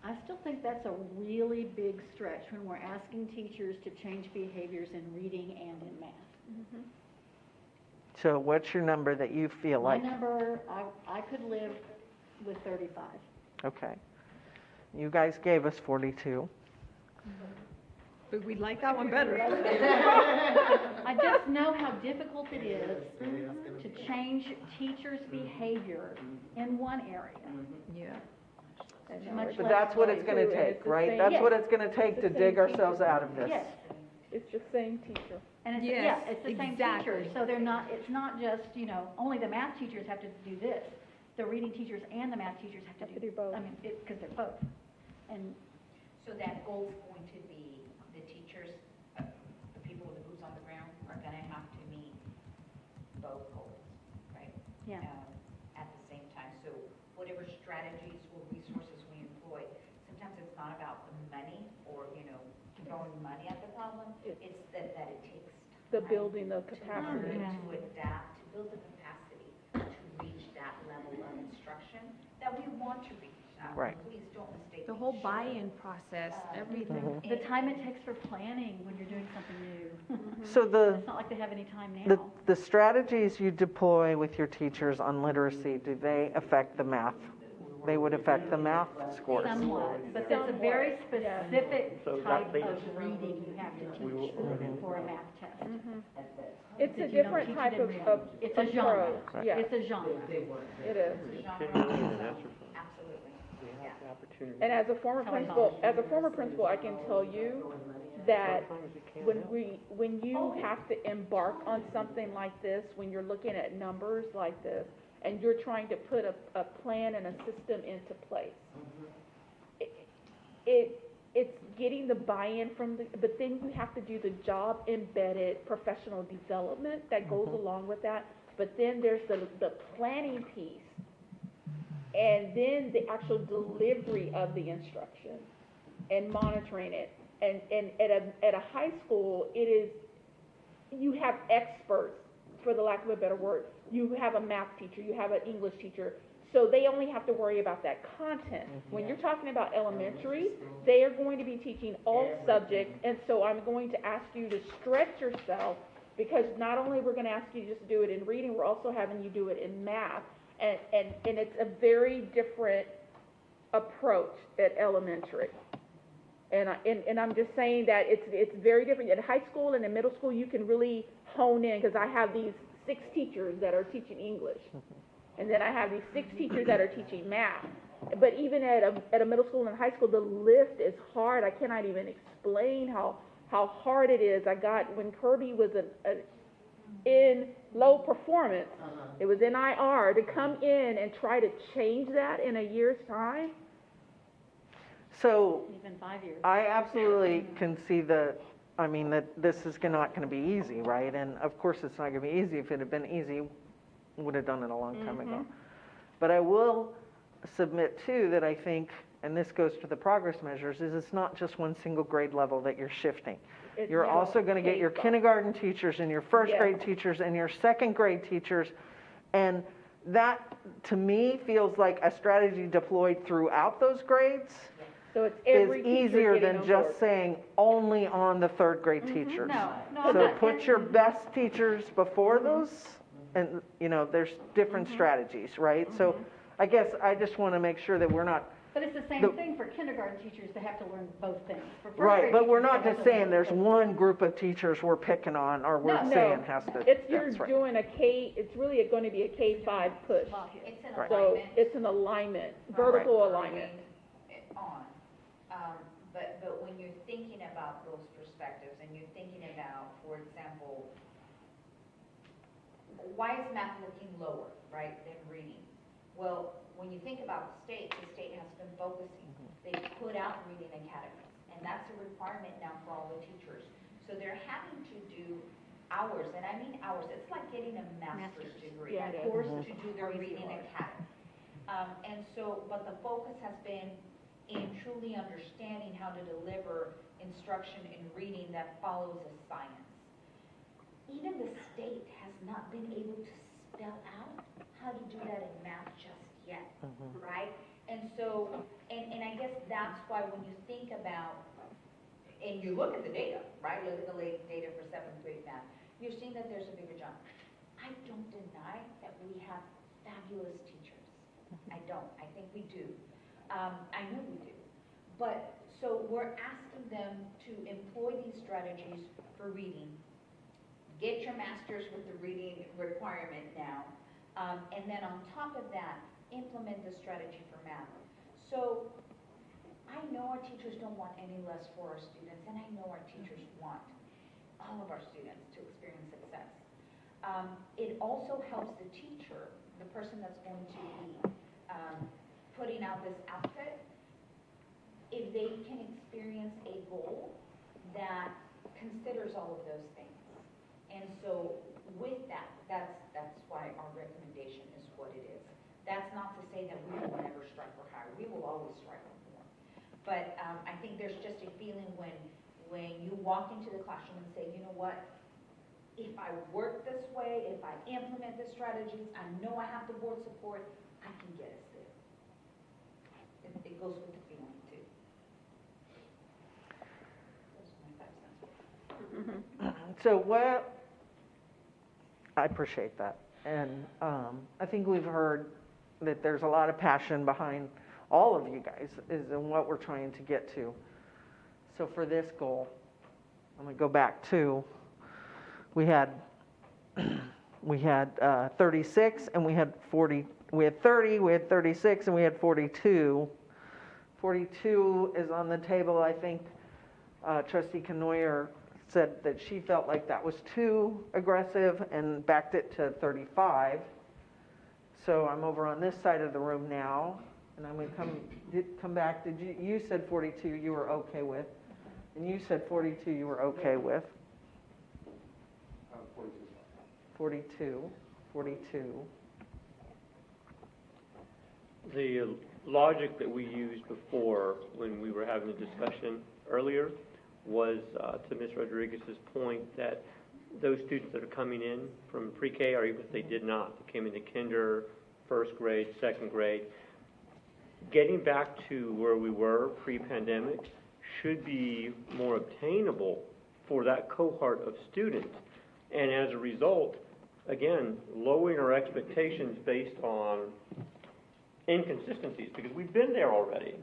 I still think that's a really big stretch when we're asking teachers to change behaviors in reading and in math. So what's your number that you feel My like? number, I could live with 35. Okay. You guys gave us 42. But we like that one better. I just know how difficult it is to change teachers' behavior in one area. Yeah. Much But less that's what it's than- going to And take, it's the right? same- That's Yes. what it's going to take It's to the dig same ourselves teacher. out of this. Yes, It's the same teacher. and it's, Yes, yeah, it's the same exactly. teacher, so they're not, it's not just, only the math teachers have to do this. The reading teachers and the math teachers have Have to to do both. I mean, because they're both. And So that goal's going to be the teachers, the people with the boots on the ground are gonna have to meet both goals, right? Yeah. At the same time, so whatever strategies or resources we employ, sometimes it's not about the money or, throwing money at the problem, it's that it takes The time building the to capacity. learn, to adapt, to build the capacity to reach that level of instruction that we want to reach. Right. Please don't mistake. The we whole should. buy-in process, everything. the time it takes for planning when you're doing something new. So It's not like they have any time now. the strategies you deploy with your teachers on literacy, do they affect the math? They would affect the math scores. Somewhat, but there's a very Yeah. specific So type that of reading you have to teach for a math test. It's a If you don't different teach it type in of reading. approach. It's a genre. Yeah, It's a genre. it is. Absolutely, yeah. And as a former principal, I can tell you that when you have to embark on something like this, when you're looking at numbers like this, and you're trying to put a plan and a system into place, it's getting the buy-in but then you have to do the job embedded professional development that goes along with that. But then there's the planning piece, and then the actual delivery of the instruction and monitoring it. And at a high school, you have experts, for the lack of a better word. You have a math teacher, you have an English teacher, so they only have to worry about that content. When you're talking about elementary, they are going to be teaching all subjects, and so I'm going to ask you to stretch yourself, because not only we're going to ask you to just do it in reading, we're also having you do it in math, and it's a very different approach at elementary. And I'm just saying that it's very different. At high school and in middle school, you can really hone in, because I have these 6 teachers that are teaching English. And then I have these 6 teachers that are teaching math. But even at a middle school and high school, the lift is hard. I cannot even explain how hard it is. When Kirby was in low performance, it was in IR, to come in and try to change that in a year's time. So Even 5 years. I absolutely can see that this is not going to be easy, right? And of course it's not going to be easy. If it had been easy, we would have done it a long time ago. But I will submit too that I think, and this goes to the progress measures, is it's not just one single grade level that you're shifting. You're also going to get your kindergarten teachers and your first grade teachers and your second grade teachers. And that, to me, feels like a strategy deployed throughout those grades So it's is every teacher easier getting than on just board. saying only on the third grade teachers. No, I'm So not- put your best teachers before those, and, there's different strategies, right? So I guess I just want to make sure that we're not, But it's the same thing for kindergarten teachers to have to learn both things. For first right, grade but we're teachers, not they have just to learn saying there's both. one group of teachers we're picking on, or we're No, saying has to, it's you're that's right. doing a K, it's really going to be a K-5 push. It's an Right. So alignment. it's an alignment, vertical alignment. On. But when you're thinking about those perspectives and you're thinking about, for example, why is math looking lower, right, than reading? Well, when you think about the state has been focusing. They put out reading academies, and that's a requirement now for all the teachers. So they're having to do hours, and I mean hours, it's like getting a master's degree, Yeah, it is. forced to do their reading academy. And so, but the focus has been in truly understanding how to deliver instruction in reading that follows a science. Even the state has not been able to spell out how to do that in math just yet, right? And so, and I guess that's why when you think about, and you look at the data, right? Look at the late data for seventh grade math, you're seeing that there's a bigger jump. I don't deny that we have fabulous teachers. I don't. I think we do. I know we do. But, so we're asking them to employ these strategies for reading. Get your master's with the reading requirement now. And then on top of that, implement the strategy for math. So I know our teachers don't want any less for our students, and I know our teachers want all of our students to experience success. It also helps the teacher, the person that's going to be putting out this outfit, if they can experience a goal that considers all of those things. And so with that, that's why our recommendation is what it is. That's not to say that we will never strive for higher. We will always strive for more. But I think there's just a feeling when you walk into the classroom and say, you know what, if I work this way, if I implement the strategies, I know I have the board support, I can get us there. It goes with the feeling too. Those are my 5 cents. So I appreciate that. And I think we've heard that there's a lot of passion behind all of you guys is in what we're trying to get to. So for this goal, I'm going to go back to, we had 36 and we had 40, we had 30, we had 36 and we had 42. 42 is on the table. I think Trustee Canoyer said that she felt like that was too aggressive and backed it to 35. So I'm over on this side of the room now, and I'm going to come back. You said 42 you were okay with, and you said 42 you were okay with. 42. The logic that we used before when we were having the discussion earlier was to Ms. Rodriguez's point that those students that are coming in from pre-K, or even if they did not, they came into kinder, first grade, second grade, getting back to where we were pre-pandemic should be more obtainable for that cohort of students. And as a result, again, lowering our expectations based on inconsistencies, because we've been there already,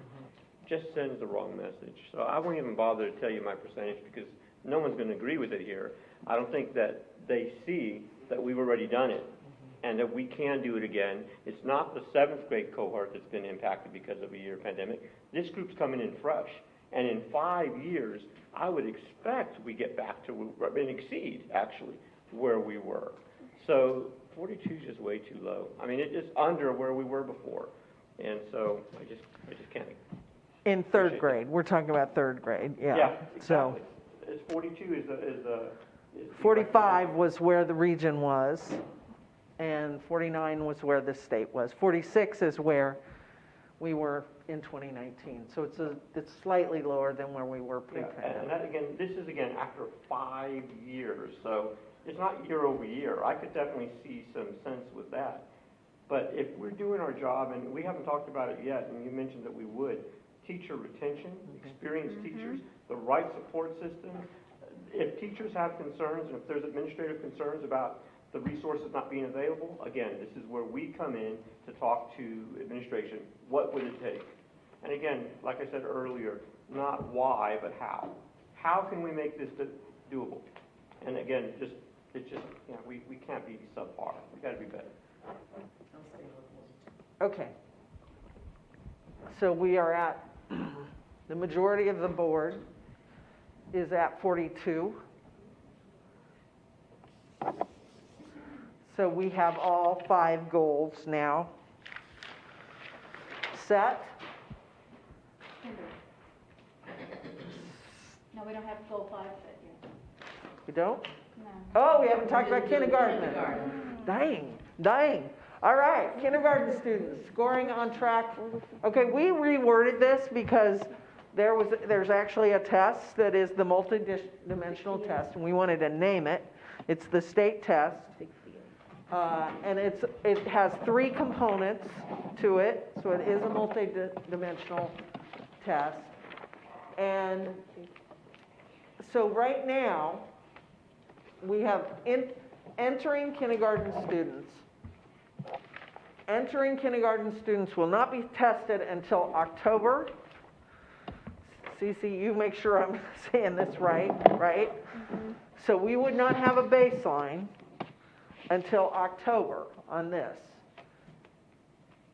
just sends the wrong message. So I won't even bother to tell you my percentage because no one's going to agree with it here. I don't think that they see that we've already done it and that we can do it again. It's not the 7th grade cohort that's been impacted because of a year pandemic. This group's coming in fresh. And in 5 years, I would expect we get back to, and exceed, actually, where we were. So 42 is just way too low. I mean, it's just under where we were before. And so I just can't. In third grade, we're talking about third grade, yeah. Yeah, So exactly. 42 is 45 was where the region was. and 49 was where the state was. 46 is where we were in 2019. So it's slightly lower than where we were Yeah, pre-pandemic. and that again, this is again after 5 years, so it's not year over year. I could definitely see some sense with that. But if we're doing our job, and we haven't talked about it yet, and you mentioned that we would, teacher retention, experienced teachers, the right support systems. If teachers have concerns, and if there's administrative concerns about the resources not being available, again, this is where we come in to talk to administration. What would it take? And again, like I said earlier, not why, but how. How can we make this doable? And again, we can't be subpar. We got to be better. Okay. So we are at, the majority of the board is at 42. So we have all 5 goals now set. No, we don't have goal 5 set yet. We don't? No. Oh, we haven't talked about kindergarten. Dang. All right, kindergarten students, scoring on track. Okay, we reworded this because there's actually a test that is the multi-dimensional test, and we wanted to name it. It's the state test. And it has 3 components to it, so it is a multi-dimensional test. And so right now, we have entering kindergarten students. Entering kindergarten students will not be tested until October. Cece, you make sure I'm saying this right? Mm-hmm. So we would not have a baseline until October on this,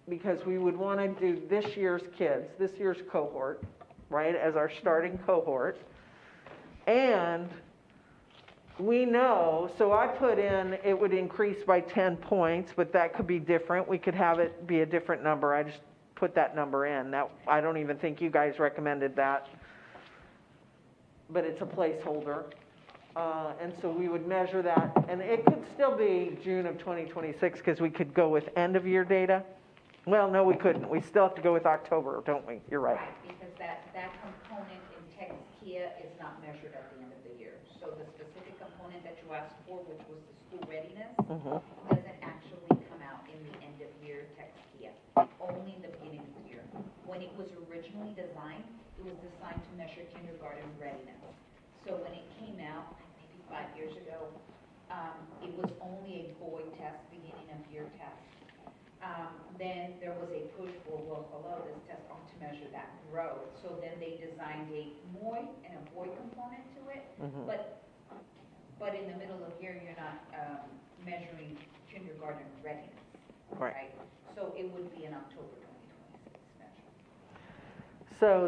because we would want to do this year's kids, this year's cohort, right, as our starting cohort. And we know, so I put in it would increase by 10 points, but that could be different. We could have it be a different number. I just put that number in. That I don't even think you guys recommended that, but it's a placeholder. And so we would measure that, and it could still be June of 2026 because we could go with end of year data. Well, no, we couldn't. We still have to go with October, don't we? You're right. Because that component in text Kia is not measured at the end of the year. So the specific component that you asked for, which was the school readiness, doesn't actually come out in the end of year text Kia, only in the beginning of the year. When it was originally designed, it was designed to measure kindergarten readiness. So when it came out, maybe 5 years ago, it was only a GOI test, beginning of year test. Then there was a push for, well, hello, this test ought to measure that growth. So then they designed a MOI and a GOI component to it. But in the middle of year, you're not measuring kindergarten readiness, right? So it would be an October 2026 measure. So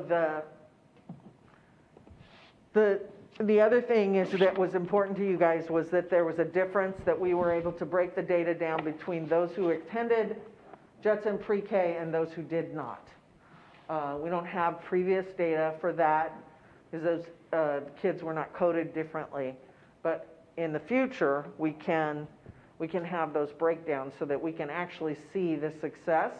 the other thing is that was important to you guys was that there was a difference, that we were able to break the data down between those who attended Judson Pre-K and those who did not. We don't have previous data for that because those kids were not coded differently. But in the future, we can have those breakdowns so that we can actually see the success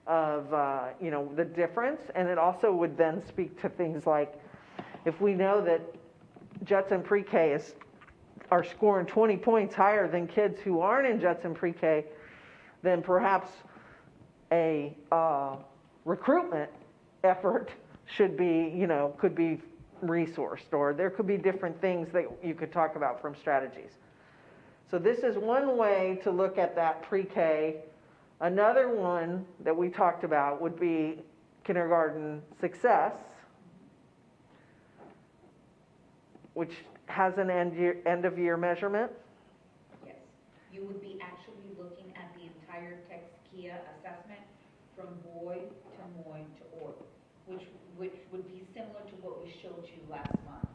of the difference. And it also would then speak to things like, if we know that Judson Pre-K are scoring 20 points higher than kids who aren't in Judson Pre-K, then perhaps a recruitment effort could be resourced, or there could be different things that you could talk about from strategies. So this is one way to look at that Pre-K. Another one that we talked about would be kindergarten success, which has an end of year measurement. Yes. You would be actually looking at the entire text Kia assessment from boy to MOI to OR, which would be similar to what we showed you last month.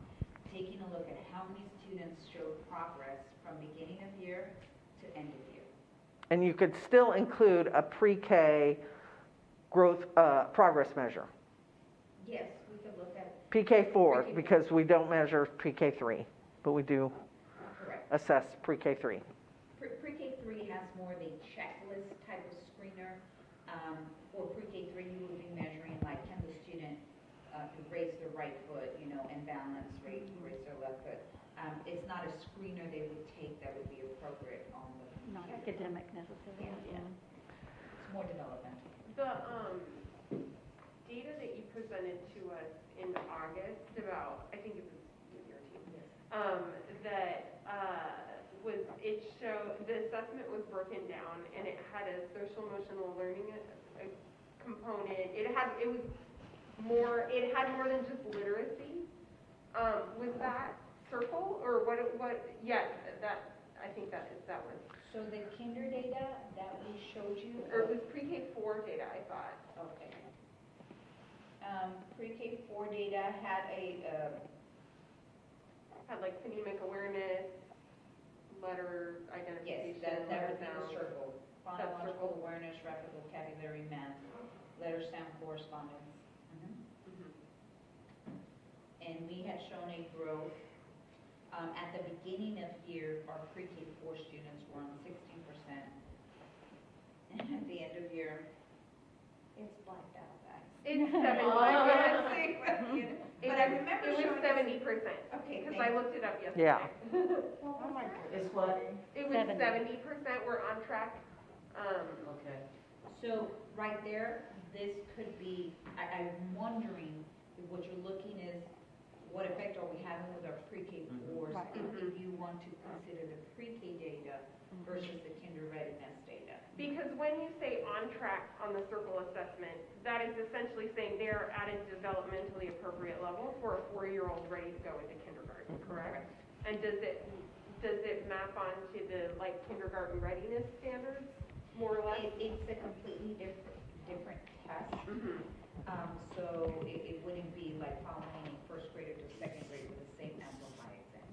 Taking a look at how many students showed progress from beginning of year to end of year. And you could still include a Pre-K growth progress measure. Yes, we could look at PK4, because we don't measure PK3, but we do correct. assess Pre-K3. Pre-K 3 has more of a checklist type of screener. For pre-K 3, you would be measuring like, can the student raise their right foot, you know, and balance, raise their left foot. It's not a screener they would take that would be appropriate on the Not computer. academic necessarily. Yeah. It's more developmental. The data that you presented to us in August about, I think it was your team, that was, it showed, the assessment was broken down and it had a social emotional learning component. It had more than just literacy. Was that circle or what, yes, that, I think that is that one. So the kinder data that we showed you. Or it was pre-K 4 data, I thought. Okay. Pre-K 4 data had Had like phonemic awareness, letter yes, identification, that letter would be the sound. circle. That Phonological circle. awareness, rapid vocabulary, math, letter sound correspondence. And we had shown a growth. At the beginning of year, our pre-K 4 students were on 16%. And at the end of year, it's blacked out, guys. It's 70. But I remember It was showing 70%. Okay, Because thank I you. looked it up yesterday. Yeah. Oh my goodness. It's what? It was 70. 70%, we're on track. Okay. So right there, this could be, I'm wondering, if what you're looking is, what effect are we having with our pre-K 4s? Right. If you want to consider the pre-K data versus the kinder readiness data. Because when you say on track on the circle assessment, that is essentially saying they're at a developmentally appropriate level for a 4-year-old ready to go into kindergarten, correct? And does it map onto the like kindergarten readiness standards, more or less? It's a completely different test. So it wouldn't be like following a first grader to second grade with the same amplified exam.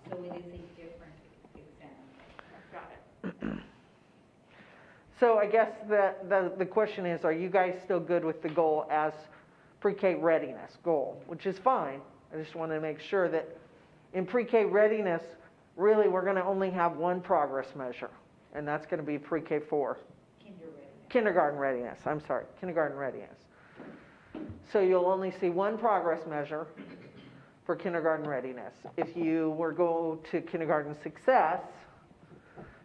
So it is a different exam. Got it. So I guess the question is, are you guys still good with the goal as pre-K readiness goal? Which is fine. I just want to make sure that in pre-K readiness, really we're going to only have one progress measure, and that's going to be pre-K 4. Kindergarten readiness, kindergarten readiness. So you'll only see one progress measure for kindergarten readiness. If you were to go to kindergarten success,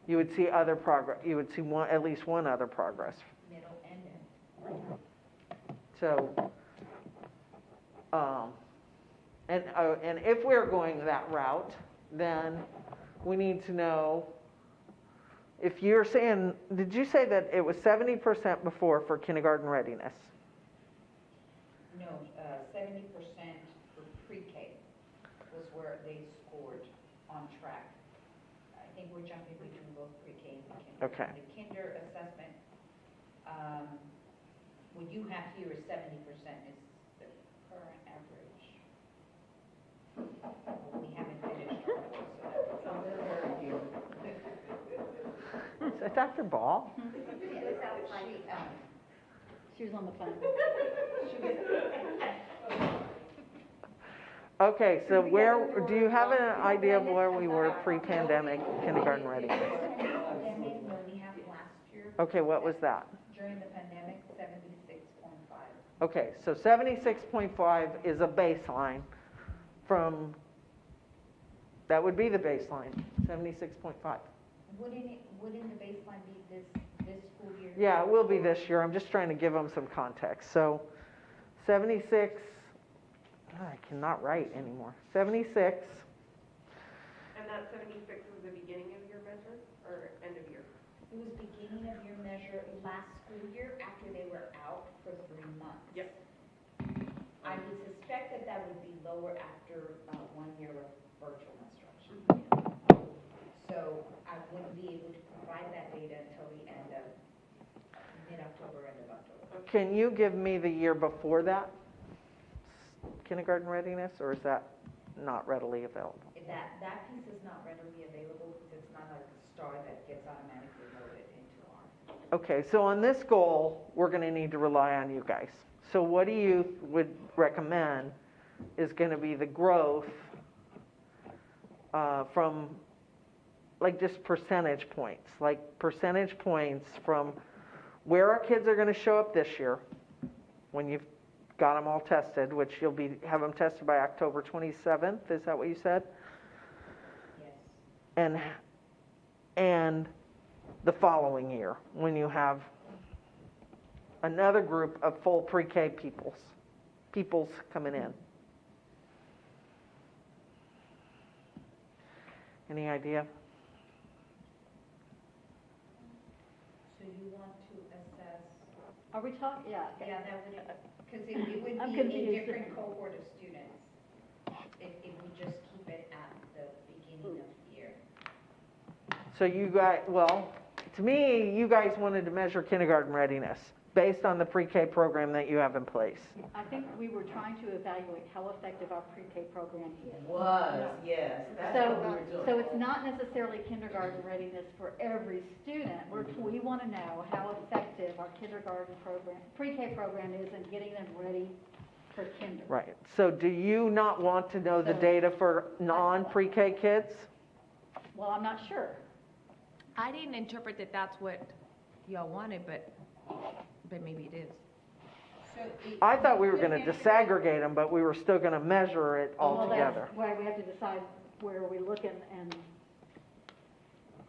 you would see other progress, you would see at least one other progress. Middle and end. So, and if we're going that route, then we need to know, if you're saying, did you say that it was 70% before for kindergarten readiness? No, 70% for pre-K was where they scored on track. I think we're jumping between both pre-K and kinder. Okay. The kinder assessment, what you have here is 70% is the current average. We haven't finished our goal, so that's Is that Dr. Ball? She was on the phone. Okay, so do you have an idea of where we were pre-pandemic kindergarten readiness? Pandemic, when we have last year, Okay, what was that? during the pandemic, 76.5. Okay, so 76.5 is a baseline that would be the baseline, 76.5. Wouldn't the baseline be this school year? Yeah, it will be this year. I'm just trying to give them some context. So 76, I cannot write anymore. 76. And that 76 was the beginning of your measure or end of year? It was beginning of year measure last school year after they were out for 3 months. Yep. I would suspect that would be lower after 1 year of virtual instruction. So I wouldn't be able to provide that data until the end of mid-October, end of October. Can you give me the year before that? Kindergarten readiness, or is that not readily available? That piece is not readily available because it's not a star that gets automatically loaded into our. Okay, so on this goal, we're going to need to rely on you guys. So what do you would recommend is going to be the growth from like just percentage points, like percentage points from where our kids are going to show up this year, when you've got them all tested, which have them tested by October 27th, is that what you said? Yes. And the following year, when you have another group of full pre-K peoples coming in. Any idea? So you want to assess, Are we talking, yeah. yeah, that would, because it would I'm be a confused. different cohort of students if we just keep it at the beginning of the year. So you guys, well, to me, you guys wanted to measure kindergarten readiness based on the pre-K program that you have in place. I think we were trying to evaluate how effective our pre-K program is. Yes, that's So, what we were doing. so it's not necessarily kindergarten readiness for every student. We want to know how effective our kindergarten program, pre-K program is in getting them ready for kinder. Right. So do you not want to know the data for non-pre-K kids? Well, I'm not sure. I didn't interpret that that's what y'all wanted, but maybe it is. So I thought we were going to disaggregate them, but we were still going to measure it all Well, together. that's why we have to decide where we're looking and,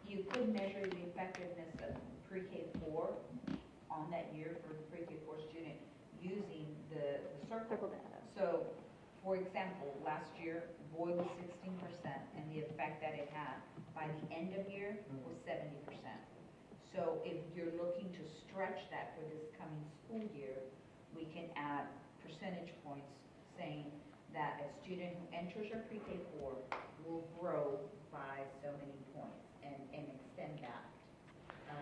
you could measure the effectiveness of pre-K 4 on that year for the pre-K 4 student using the circle data. So, for example, last year, Boyd was 16%, and the effect that it had by the end of year was 70%. So if you're looking to stretch that for this coming school year, we can add percentage points saying that a student who enters your pre-K 4 will grow by so many points and extend that.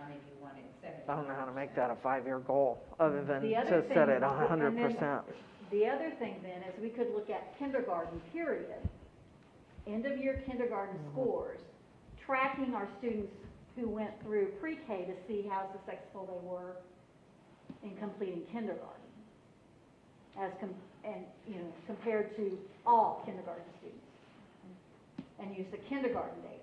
If you wanted 70%. I don't know how to make that a 5-year goal, other than The other to set thing- it 100%. the other thing then is we could look at kindergarten period, end of year kindergarten scores, tracking our students who went through pre-K to see how successful they were in completing kindergarten, compared to all kindergarten students, and use the kindergarten data.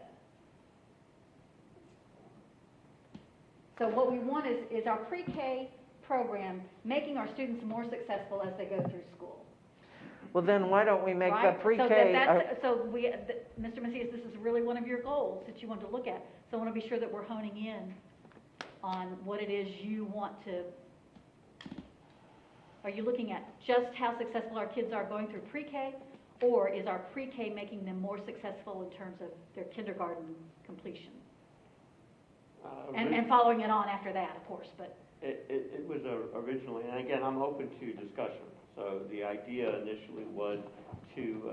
So what we want is our pre-K program making our students more successful as they go through school. Well, then why don't we make the Right? pre-K, Mr. Macias, this is really one of your goals that you want to look at. So I want to be sure that we're honing in on what it is you want to. Are you looking at just how successful our kids are going through pre-K, or is our pre-K making them more successful in terms of their kindergarten completion? And following it on after that, of course, but. It was originally, and again, I'm open to discussion. So the idea initially was to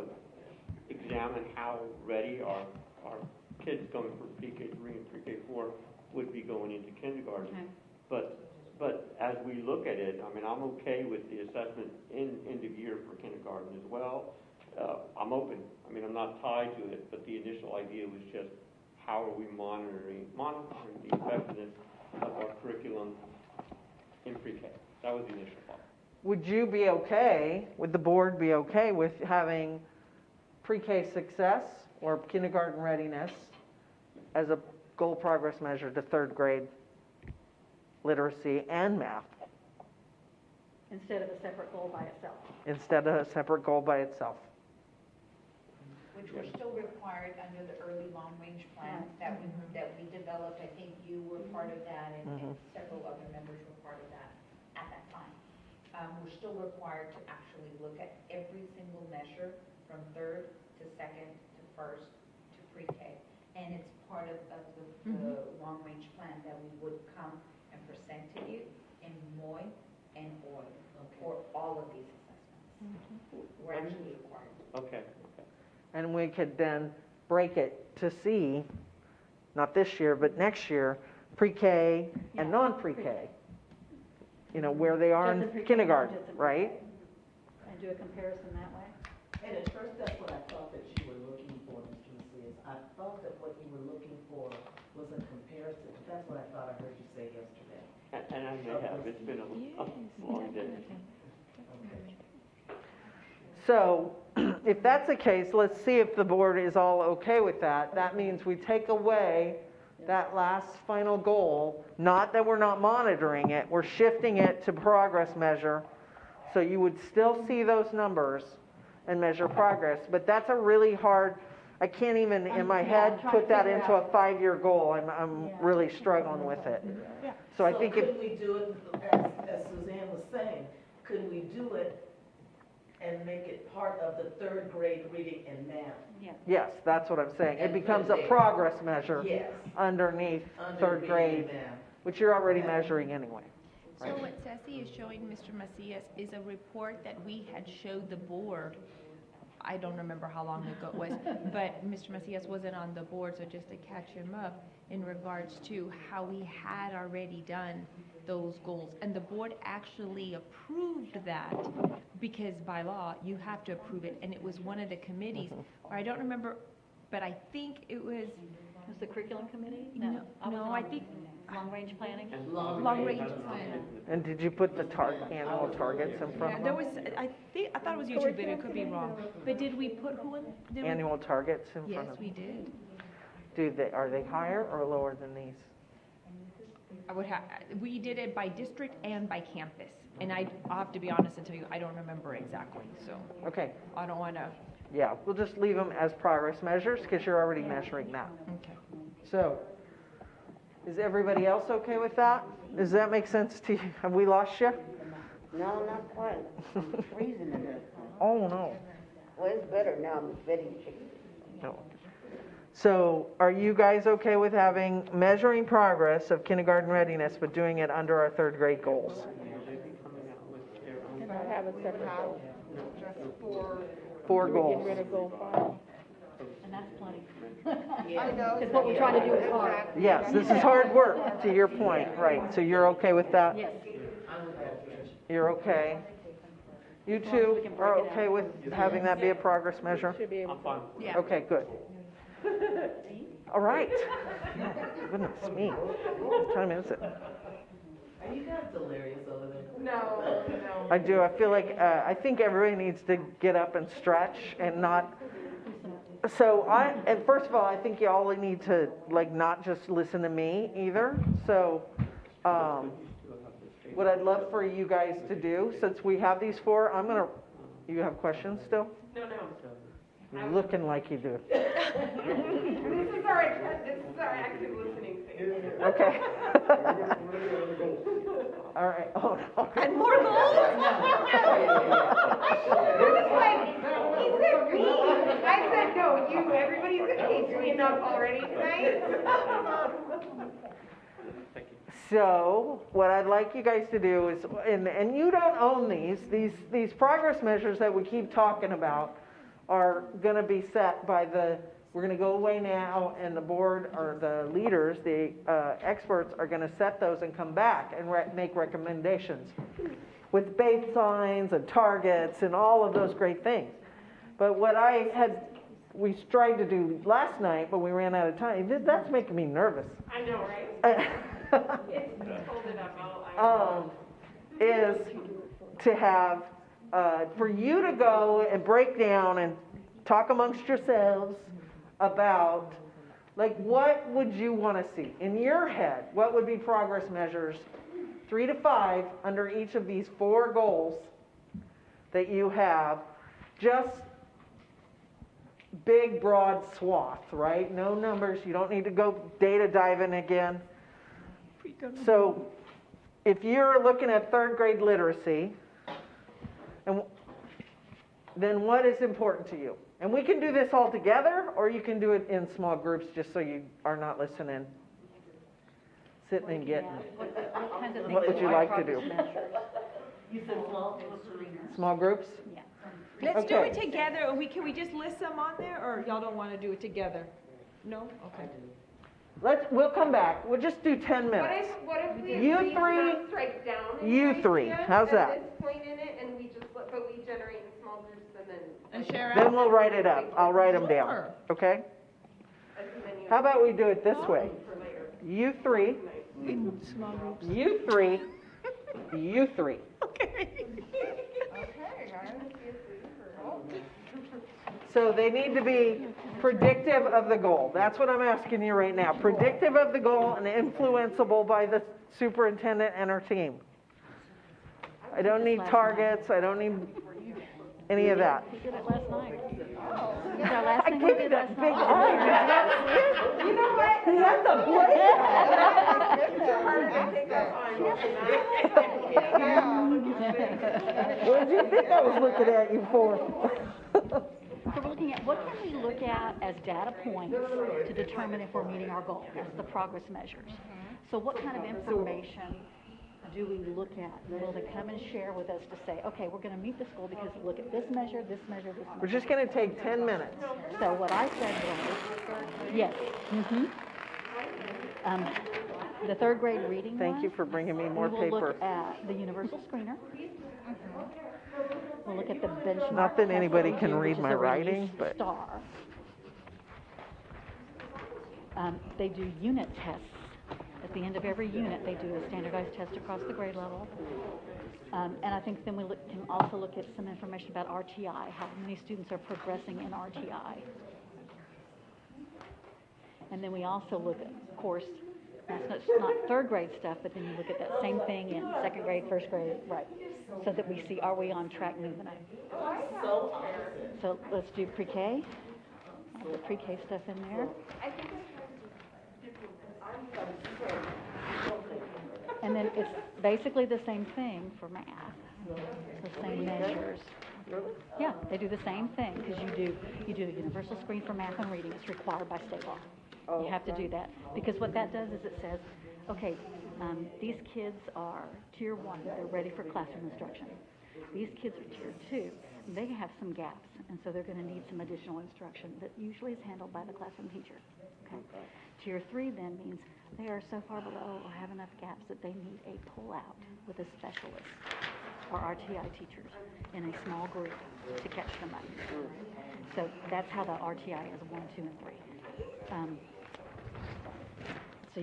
examine how ready our kids going from pre-K 3 and pre-K 4 would be going into kindergarten. Okay. But as we look at it, I mean, I'm okay with the assessment in end of year for kindergarten as well. I'm open. I mean, I'm not tied to it, but the initial idea was just how are we monitoring the effectiveness of our curriculum in pre-K. That was the initial thought. would the board be okay with having pre-K success or kindergarten readiness as a goal progress measure to 3rd grade literacy and math, Instead of a separate goal by itself. instead of a separate goal by itself? Which were still required under the early long-range plan that we developed. I think you were part of that, and several other members were part of that at that time. We're still required to actually look at every single measure from 3rd to 2nd to 1st to pre-K. And it's part of the long-range plan that we would come and present to you in MOI and OI for all of these assessments. We're actually required. Okay. And we could then break it to see, not this year, but next year, pre-K and non-pre-K. You know, where they are Just in pre-K, kindergarten, just in right? pre-K. And do a comparison that way. And at first, that's what I thought that you were looking for, Mr. Macias. I thought that what you were looking for was a comparison. That's what I thought I heard you say yesterday. And I may have. It's been a long day. So, if that's the case, let's see if the board is all okay with that. That means we take away that last final goal, not that we're not monitoring it, we're shifting it to progress measure. So you would still see those numbers and measure progress, but that's a really hard, I can't even in my head put that into a 5-year goal. I'm really struggling with it. So I think if, could we do it, as Suzanne was saying, could we do it and make it part of the third grade reading and math? yes, that's what I'm saying. It And becomes put a it progress measure Yes. underneath Under third reading grade, and math. which you're already measuring anyway. So what Ceci is showing Mr. Macias is a report that we had showed the board. I don't remember how long ago it was, but Mr. Macias wasn't on the board, so just to catch him up in regards to how we had already done those goals. And the board actually approved that because by law, you have to approve it. And it was one of the committees, or I don't remember, but I think it was, Was the curriculum committee? no, wasn't I on think, long-range planning? long range plan. And did you put the annual targets in front Yeah, of there them? was, I thought it was YouTube, but it could be wrong. But did we put who in? did we- Annual targets in Yes, front of them? we did. Are they higher or lower than these? I would have, we did it by district and by campus. And I'll have to be honest and tell you, I don't remember exactly, so Okay, I don't wanna, yeah, we'll just leave them as progress measures because you're already measuring that. okay. So, is everybody else okay with that? Does that make sense to you? Have we lost you? No, not quite. I'm freezing to death. Oh, no. Well, it's better now, I'm sweating chicken. No. So, are you guys okay with having, measuring progress of kindergarten readiness, but doing it under our third grade goals? And I have a separate goal. Four Get goals. rid of goal 5. And that's plenty. I know. Because what we're trying to do is hard. Yes, this is hard work, to your point, right? So you're okay with that? Yes. You're okay? You two are okay with having that be a progress measure? Should be able to. Yeah. Okay, good. All right. Goodness me. What time is it? Are you guys delirious over there? No. I do. I feel like, I think everybody needs to get up and stretch and not, and first of all, I think you all need to, like, not just listen to me either. So, what I'd love for you guys to do, since we have these four, you have questions still? No. You're looking like you do. This is our active listening thing. Okay. All right. Oh, no. And more goals? He said me. I said, no, you, everybody's engaged me enough already tonight. So, what I'd like you guys to do is, and you don't own these progress measures that we keep talking about are going to be set by we're going to go away now, and the board, or the leaders, the experts are going to set those and come back and make recommendations with baselines and targets and all of those great things. But what we tried to do last night, but we ran out of time, that's making me nervous. I know, right? Hold it up, Is to have, for you to go and break down and talk amongst yourselves about, like, what would you want to see? In your head, what would be progress measures, 3 to 5, under each of these 4 goals that you have? Just big, broad swath, right? No numbers. You don't need to go data diving again. So, if you're looking at third grade literacy, then what is important to you? And we can do this all together, or you can do it in small groups just so you are not listening, sitting and getting. What kinds of things What would you like to progress do? measures? You said small? Small groups? Yeah. Let's do Okay. it together, or can we just list them on there, or y'all don't wanna do it together? No? Okay. We'll come back. We'll just do 10 minutes. What if we You agree to three, not strike down any you three. idea How's that? At this point in it, and we generate in small groups and then. And share out? Then we'll write it up. I'll write them down. Sure. Okay? And then you How about we do it this way? for later. You 3, In small groups. you 3, you 3. Okay. Okay, guys. So they need to be predictive of the goal. That's what I'm asking you right now. Predictive of the goal and influenceable by the superintendent and her team. I don't need targets, I don't need any of that. We did it last night. This is our last I thing gave we you did that last big night. hug. You know what? That's a What did you think I was looking at you for? So we're looking at, what can we look at as data points to determine if we're meeting our goal? That's the progress measures. So what kind of information do we look at? Will they come and share with us to say, okay, we're gonna meet this goal because look at this measure, this measure, this measure. We're just gonna take 10 minutes. So what I said was, yes, the third grade reading Thank one, you for bringing me more we will paper. look at the universal screener. We'll look at the benchmark. Not that test anybody we can do, read which is my a release writing, but- star. They do unit tests. At the end of every unit, they do a standardized test across the grade level. And I think then we can also look at some information about RTI, how many students are progressing in RTI. And then we also look at, of course, that's not third grade stuff, but then you look at that same thing in second grade, first grade, right? So that we see, are we on track moving up? So let's do pre-K. I'll put pre-K stuff in there. And then it's basically the same thing for math, the same measures. Yeah, they do the same thing, because you do a universal screen for math and reading. It's required by state law. You have to do that, because what that does is it says, okay, these kids are tier 1, they're ready for classroom instruction. These kids are tier 2, they have some gaps, and so they're going to need some additional instruction that usually is handled by the classroom teacher. Okay. Tier 3 then means they are so far below or have enough gaps that they need a pull-out with a specialist or RTI teachers in a small group to catch them up. So that's how the RTI is 1, 2, and 3. So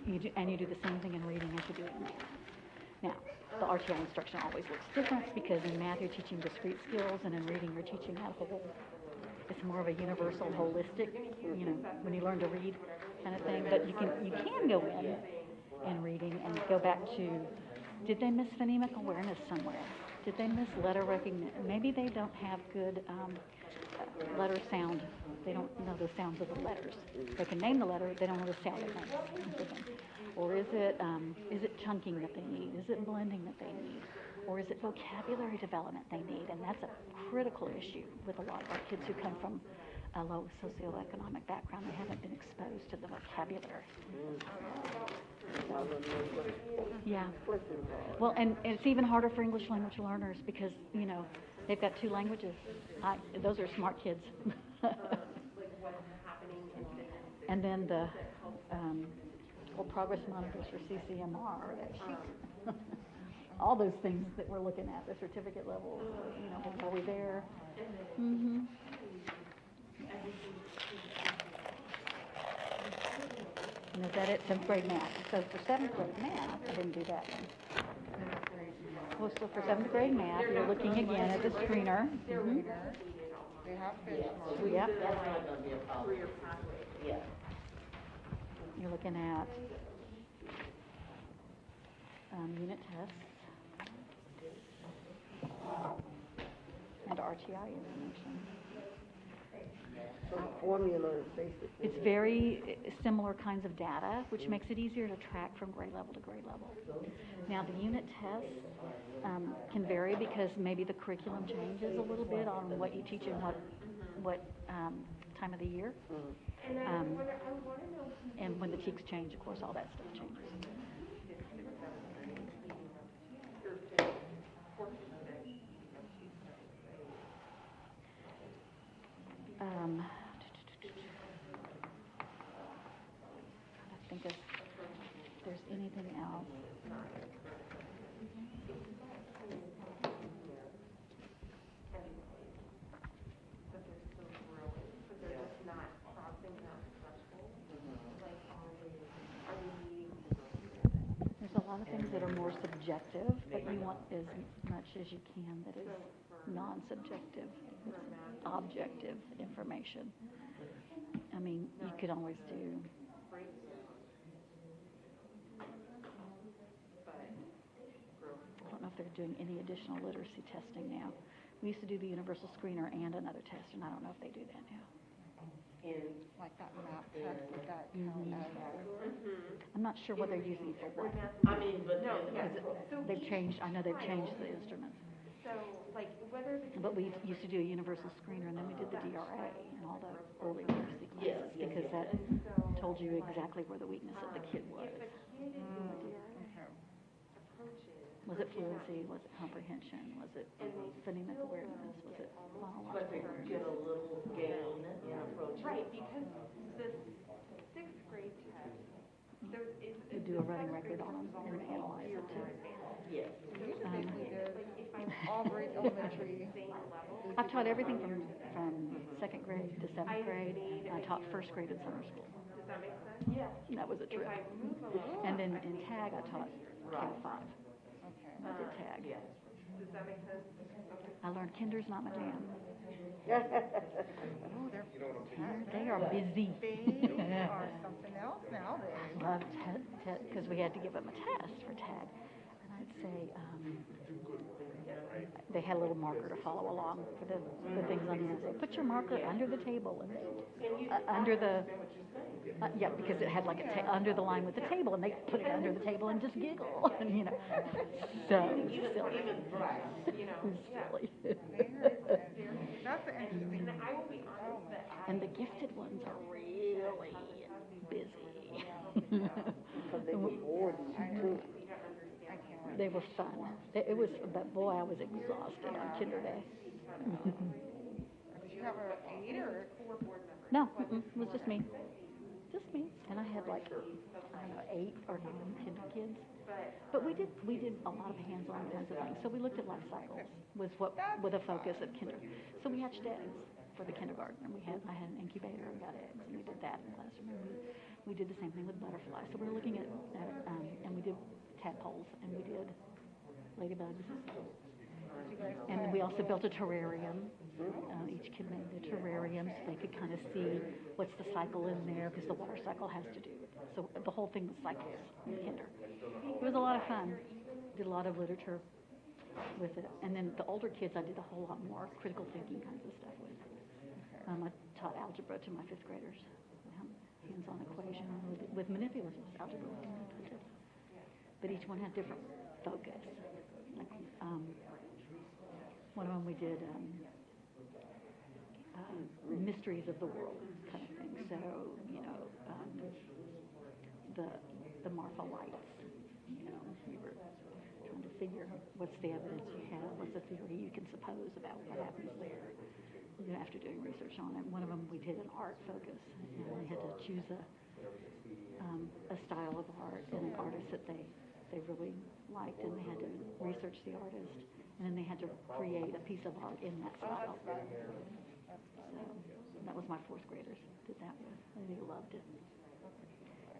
you do the same thing in reading as you do in math. Now, the RTI instruction always looks different, because in math you're teaching discrete skills, and in reading you're teaching that whole. It's more of a universal, holistic, when you learn to read kind of thing. But you can go in reading and go back to, did they miss phonemic awareness somewhere? Did they miss letter recognition? Maybe they don't have good letter sound. They don't know the sounds of the letters. They can name the letter, they don't know the sound it makes. Or is it chunking that they need? Is it blending that they need? Or is it vocabulary development they need? And that's a critical issue with a lot of our kids who come from a low socioeconomic background. They haven't been exposed to the vocabulary. Yeah. Well, and it's even harder for English language learners, because, they've got 2 languages. Those are smart kids. And then the progress monitors for CCMR, that sheet. All those things that we're looking at, the certificate levels, are we there? Mm-hmm. And is that it? 7th grade math. So for 7th grade math, I didn't do that one. Well, so for 7th grade math, you're looking again at the screener. Mm-hmm. Yep. You're looking at unit tests and RTI information. So formula is basic. It's very similar kinds of data, which makes it easier to track from grade level to grade level. Now, the unit tests can vary, because maybe the curriculum changes a little bit on what you teach and what time of the year. And when the TEKS change, of course, all that stuff changes. I think if there's anything else. There's a lot of things that are more subjective, but you want as much much as you can that is non-subjective, objective information. I mean, you could always do. I don't know if they're doing any additional literacy testing now. We used to do the universal screener and another test, and I don't know if they do that now. Like that map test, would that count as? I'm not sure what they're using for what. I mean, but. They've changed, I know they've changed the instruments. So, like, whether the. But we used to do a universal screener, and then we did the DRA and all the early literacy classes, because that told you exactly where the weakness of the kid was. Was it fluency, was it comprehension, was it phonemic awareness, was it But they phonological get awareness? a little gain in approach. Right, because the sixth grade test, there's, We do a running record on them and analyze it too. Yes. Aubrey Elementary. I've taught everything from second grade to seventh grade. I taught first grade in summer school. Does that make sense? Yeah. That was a trip. And then in tag, I taught Cat 5. I did tag. Does that make sense? I learned kinder's not my jam. Oh, They are busy. they are something else nowadays. I loved because we had to give them a test for tag. And I'd say, they had a little marker to follow along for the things on here. Say, put your marker under the table and under the, yeah, because it had like under the line with the table, and they put it under the table and just giggle, and you know, so silly. You know, Silly. That's interesting. and I will be honest that And the gifted ones are really busy. Because they were bored too. They were fun. It was, but boy, I was exhausted on kinder day. Did you have a aide or? No, it was just me. Just me. And I had like, I don't know, 8 or 9 kinder kids. But we did a lot of hands-on kinds of things. So we looked at life cycles with a focus of kinder. So we hatched eggs for the kindergarten, and I had an incubator and got eggs, and we did that in the classroom. And we did the same thing with butterflies. So we were looking at and we did tadpoles, and we did ladybugs. And we also built a terrarium. Each kid made the terrarium so they could kind of see what's the cycle in there, because the water cycle has to do with it. So the whole thing was cycles in kinder. It was a lot of fun. Did a lot of literature with it. And then the older kids, I did a whole lot more critical thinking kinds of stuff with. I taught algebra to my 5th graders. Hands-on equation with manipulative algebra. Was manipulative. But each one had different focus. Like, one of them we did mysteries of the world kind of thing. So, you know, the Martha lights. You know, we were trying to figure what's the evidence you have, what's the theory you can suppose about what happens there. You know, after doing research on it, one of them we did an art focus, and they had to choose a style of art and an artist that they really liked, and they had to research the artist, and then they had to create a piece of art in that style. So that was my 4th graders did that with, and they loved it.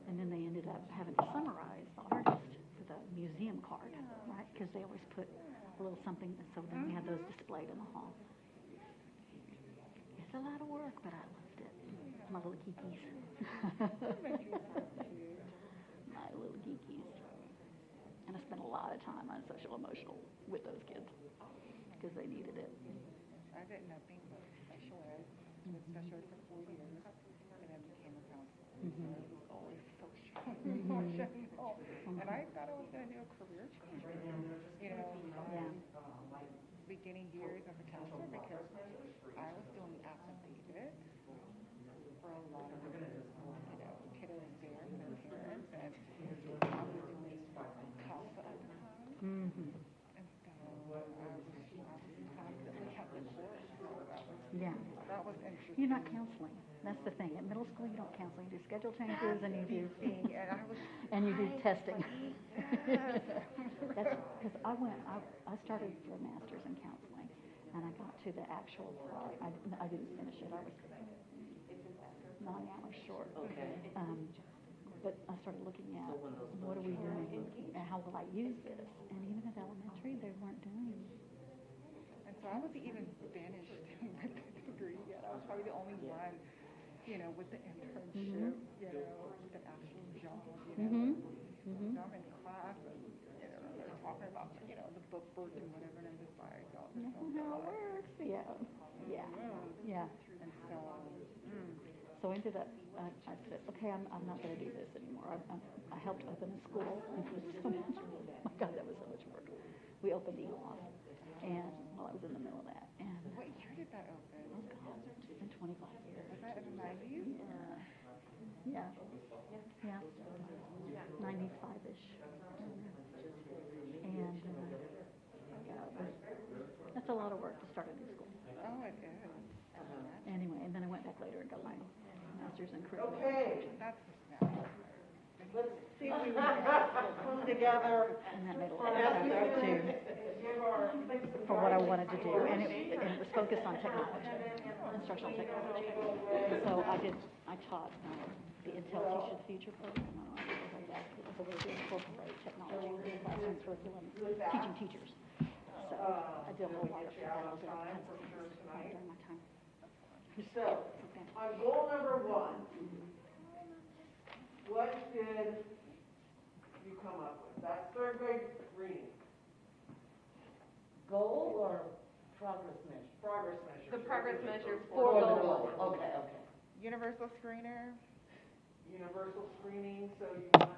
And then they ended up having to summarize the artist for the museum card, right? Because they always put a little something, so then we had those displayed in the hall. It's a lot of work, but I loved it. My little geekies. My little geekies. And I spent a lot of time on social emotional with those kids because they needed it. I did nothing but special ed, with special ed for 4 years, and then became a counselor. So it was always social emotional. And I thought I was going to do a career change, you know, beginning years as a counselor, because I was doing affidavit for a lot of, you know, kiddos there and their parents, and I was doing CASA at the time. And so I was constantly at the court. So that was interesting. You're not counseling. That's the thing. At middle school, you don't counsel. You do schedule changes and you do and you do testing. That's because I started for a master's in counseling, and I got to the actual part. I didn't finish it. I was 9 hours short. Okay. But I started looking at what are we doing and how will I use this? And even at elementary, they weren't doing I wasn't even finished with the degree yet. I was probably the only one, with the internship, with an actual job, So I'm in class and, they're talking about, the book work and whatever, and I'm just like, oh, this sounds How it works, yeah. And so, So I ended up, I said, okay, I'm not gonna do this anymore. I helped open a school, and it was so much, oh my God, that was so much work. We opened Eagle Off, and while I was in the middle of that, and, what year did that open? oh God, it's been 25 years. Was that in the 90s? Yeah. 95-ish. And, that's a lot of work to start a new school. Oh, it is. Anyway, and then I went back later and got my master's in curriculum. Okay, That's let's see if we can come together. And that made a lot of sense for what I wanted to do. And it was focused on technology, instructional technology. And so I taught the Intel Teach the Future program. Like that. It was a way to incorporate technology into the classroom curriculum, teaching teachers. So I did a whole lot of that during my time. So, on goal number 1, what did you come up with? That's third grade reading. Goal or progress measure? Progress measure. The progress measures For for the goals. goal, okay. universal screener. Universal screening, so you want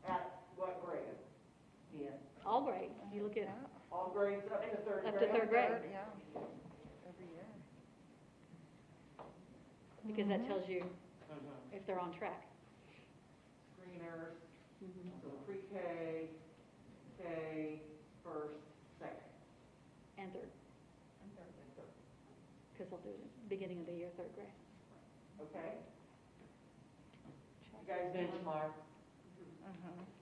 at what grade? Yeah. All grades. You look at All grades up to third grade? up to third grade, Yeah, every year. because that tells you if they're on track. Screeners, so pre-K, K, first, second. And third. Because they'll do it beginning of the year, third grade. Okay? You guys benchmark.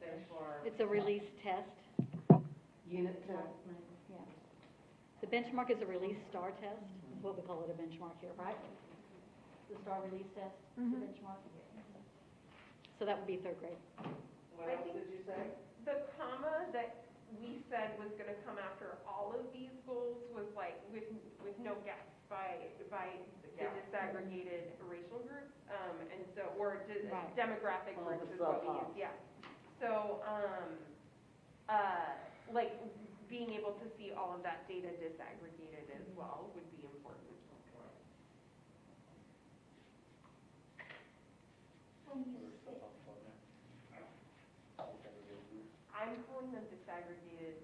Benchmark. It's a release test. Unit test. Yeah. The benchmark is a release star test, is what we call it, a benchmark here, right? The star release test, the benchmark. So that would be third grade. What else did you say? The comma that we said was gonna come after all of these goals was like with no gaps by the disaggregated racial groups, and so, or Right. demographic All groups the is what we sub-pops. use, yeah. So, like, being able to see all of that data disaggregated as well would be important. I'm calling them disaggregated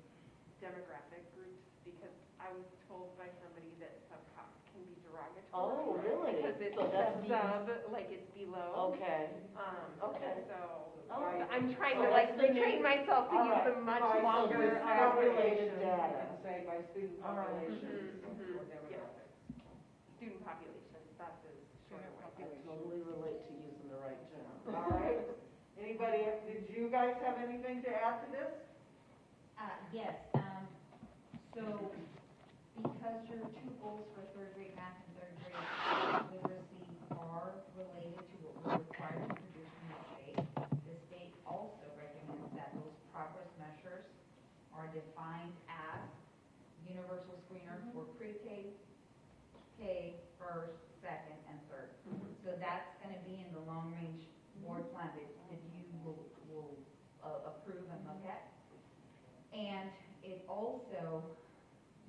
demographic groups because I was told by somebody that sub-cops can be derogatory. Oh, really? Because it's So that's sub, like it's below. Okay. Okay. And so, All right. I'm trying So to like that's the retrain new- myself to all use right. them much By longer. student Population population, data. you can say by student All right. population Mhm, mhm, or yeah. demographic. Student population, that's a shorter way. I totally relate to using the right term. All right. Anybody, did you guys have anything to add to this? Yes, so because your 2 goals for third grade math and third grade literacy are related to what we're required to produce from the state also recommends that those progress measures are defined as universal screener for pre-K, K, first, second, and third. So that's gonna be in the long-range board plan that you will approve and look at. And it also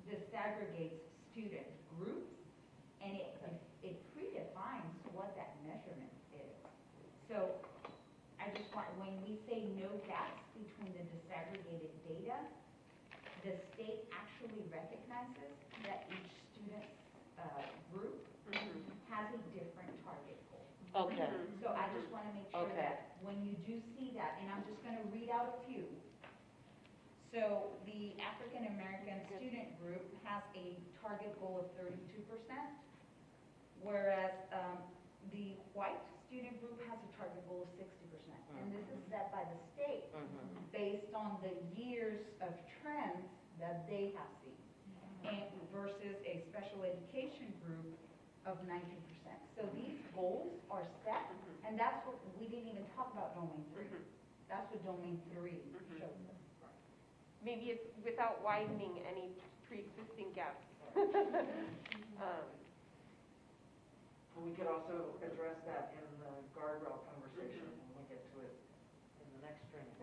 disaggregates student groups, and it predefines what that measurement is. So I just want, when we say no gaps between the disaggregated data, the state actually recognizes that each student group has a different target goal. Okay. So I just want to make sure Okay. that when you do see that, and I'm just going to read out a few. So the African American student group has a target goal of 32%, whereas the white student group has a target goal of 60%. And this is set by the state based on the years of trends that they have seen, and versus a special education group of 19%. So these goals are set, and that's what, we didn't even talk about domain 3. That's what domain 3 shows us. Maybe it's without widening any pre-existing gaps, We could also address that in the guardrail conversation when we get to it in the next training.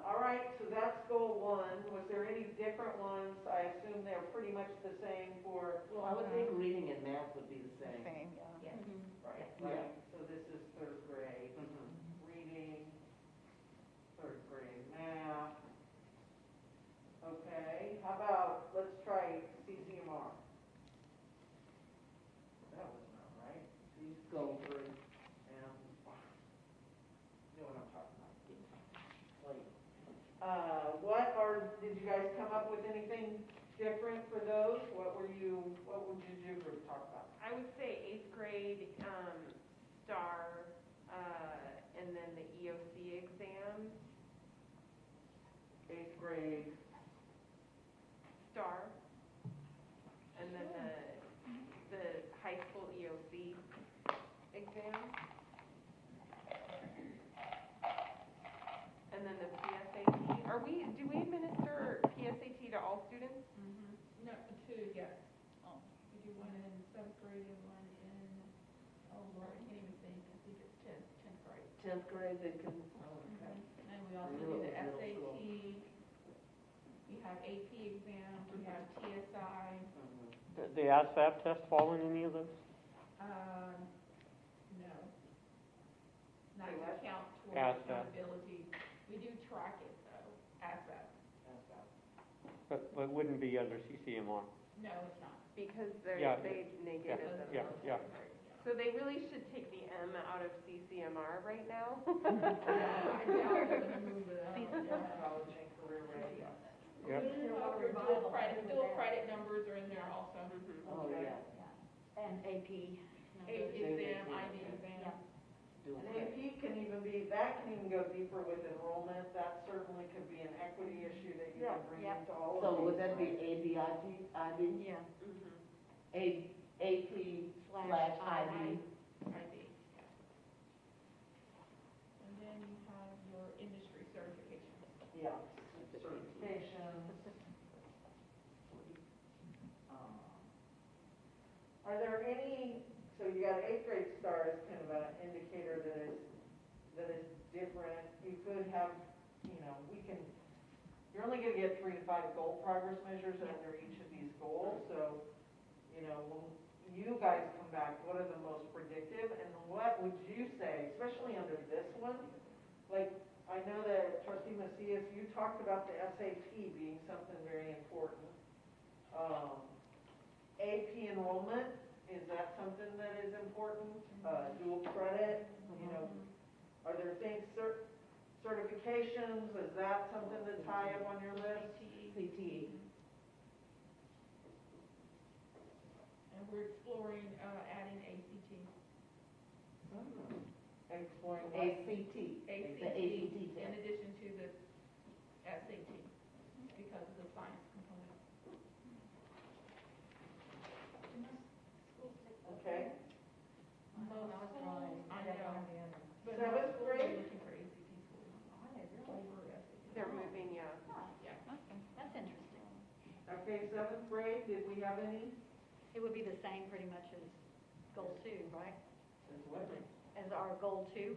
All right, so that's goal 1. Was there any different ones? I assume they're pretty much the same for, Well, I would think reading and math would be the same. Same, yeah. Yes. right, Yeah. like, so this is 3rd grade. Reading, 3rd grade math. Okay, how about, let's try CCMR. That was not right. Goal 3. And, you know what I'm talking about. Like, did you guys come up with anything different for those? What would your group talk about? I would say 8th grade, STAR, and then the EOC exam, 8th grade, STAR, and then the high school EOC exam. And then the PSAT. Do we administer PSAT to all students? No, 2, yes. We do one in 7th grade and one in, oh Lord, I can't even think, I think it's 10th grade. 10th grade, they can, oh, okay. And we also do the SAT, we have AP exams, we have TSI, The ASVAB test fall in any of those? no. Not to count towards ASVAB. accountability. We do track it though, as that. But it wouldn't be under CCMR. No, it's not. Because Yeah. they negated them. Yeah. So they really should take the M out of CCMR right now. I doubt they're gonna move it out. college and career ready. Yep. Dual credit numbers are in there also. Oh, yeah. And AP. AP exam, IB exam. Do And it. AP can even go deeper with enrollment. That certainly could be an equity issue that you can bring Yeah. into all of So these. would that be ABIP, IB? Yeah. AP/IB? IB. And then you have your industry certifications. Yeah, certifications. Are there any, so you got 8th grade STAR as kind of an indicator that is different. You could have, you're only gonna get 3 to 5 goal progress measures under each of these goals. So, when you guys come back, what are the most predictive? And what would you say, especially under this one? Like, I know that Trustee Macias, you talked about the SAT being something very important. AP enrollment, is that something that is important? Dual credit, are there things, certifications, is that something that's high up on your list? CTE. And we're exploring, adding ACT. Exploring what? ACT. The ACT in test. addition to the SAT, because of the science component. Okay. Most schools, I know, but 7th most schools are grade? looking for ACT schools. Over SAT. They're moving, yeah. That's interesting. Okay, 7th grade, did we have any? It would be the same pretty much as goal 2, right? As what? As our goal 2.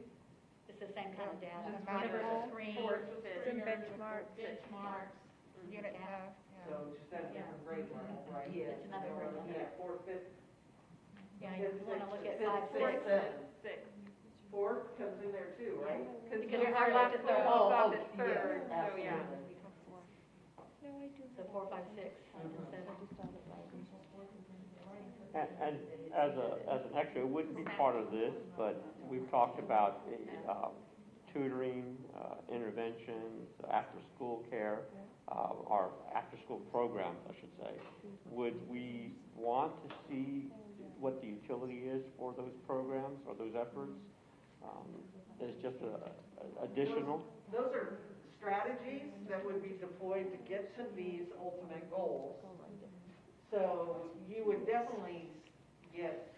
It's the same kind of data. Just Whenever manual, it's a screen. Some benchmarks. Benchmarks. Unit Yeah. So just at a different grade level, right? Yeah. It's another grade level. Yeah, 4th, 5th, Yeah, you want to look at 5, 5th, 6. 6th, 4th comes in there too, right? Because Because our our last last goal goal- was yes, at 3rd, so yeah. absolutely. So 4, 5, 6, and 7. And as an extra, it wouldn't be part of this, but we've talked about tutoring, interventions, after-school care, our after-school programs, I should say. Would we want to see what the utility is for those programs or those efforts? As just additional? Those are strategies that would be deployed to get to these ultimate goals. So you would definitely get,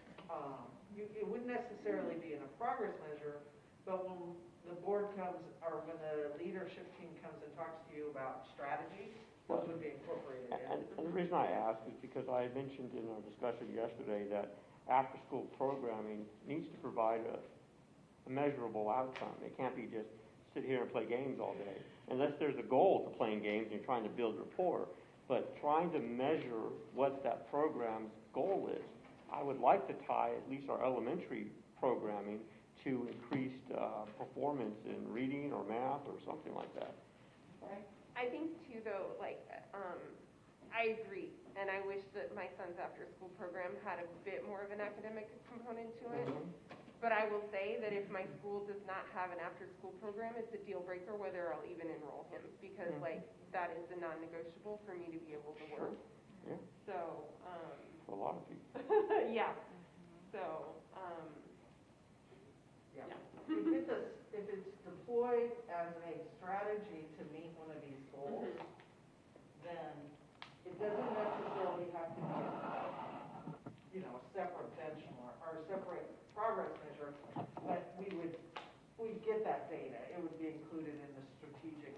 it wouldn't necessarily be in a progress measure, but when the board comes, or when the leadership team comes and talks to you about strategies, those would be incorporated in. And reason I ask is because I had mentioned in our discussion yesterday that after-school programming needs to provide a measurable outcome. It can't be just sit here and play games all day. Unless there's a goal to playing games and you're trying to build rapport, but trying to measure what that program's goal is. I would like to tie at least our elementary programming to increased performance in reading or math or something like that. I think too, though, like, I agree, and I wish that my son's after-school program had a bit more of an academic component to it. But I will say that if my school does not have an after-school program, it's a deal breaker whether I'll even enroll him, because like, that is a non-negotiable for me to be able to work. Yeah. So, For a lot of people. yeah, so, Yeah. If it's deployed as a strategy to meet one of these goals, then it doesn't necessarily have to be, a separate benchmark or a separate progress measure, but we'd get that data. It would be included in the strategic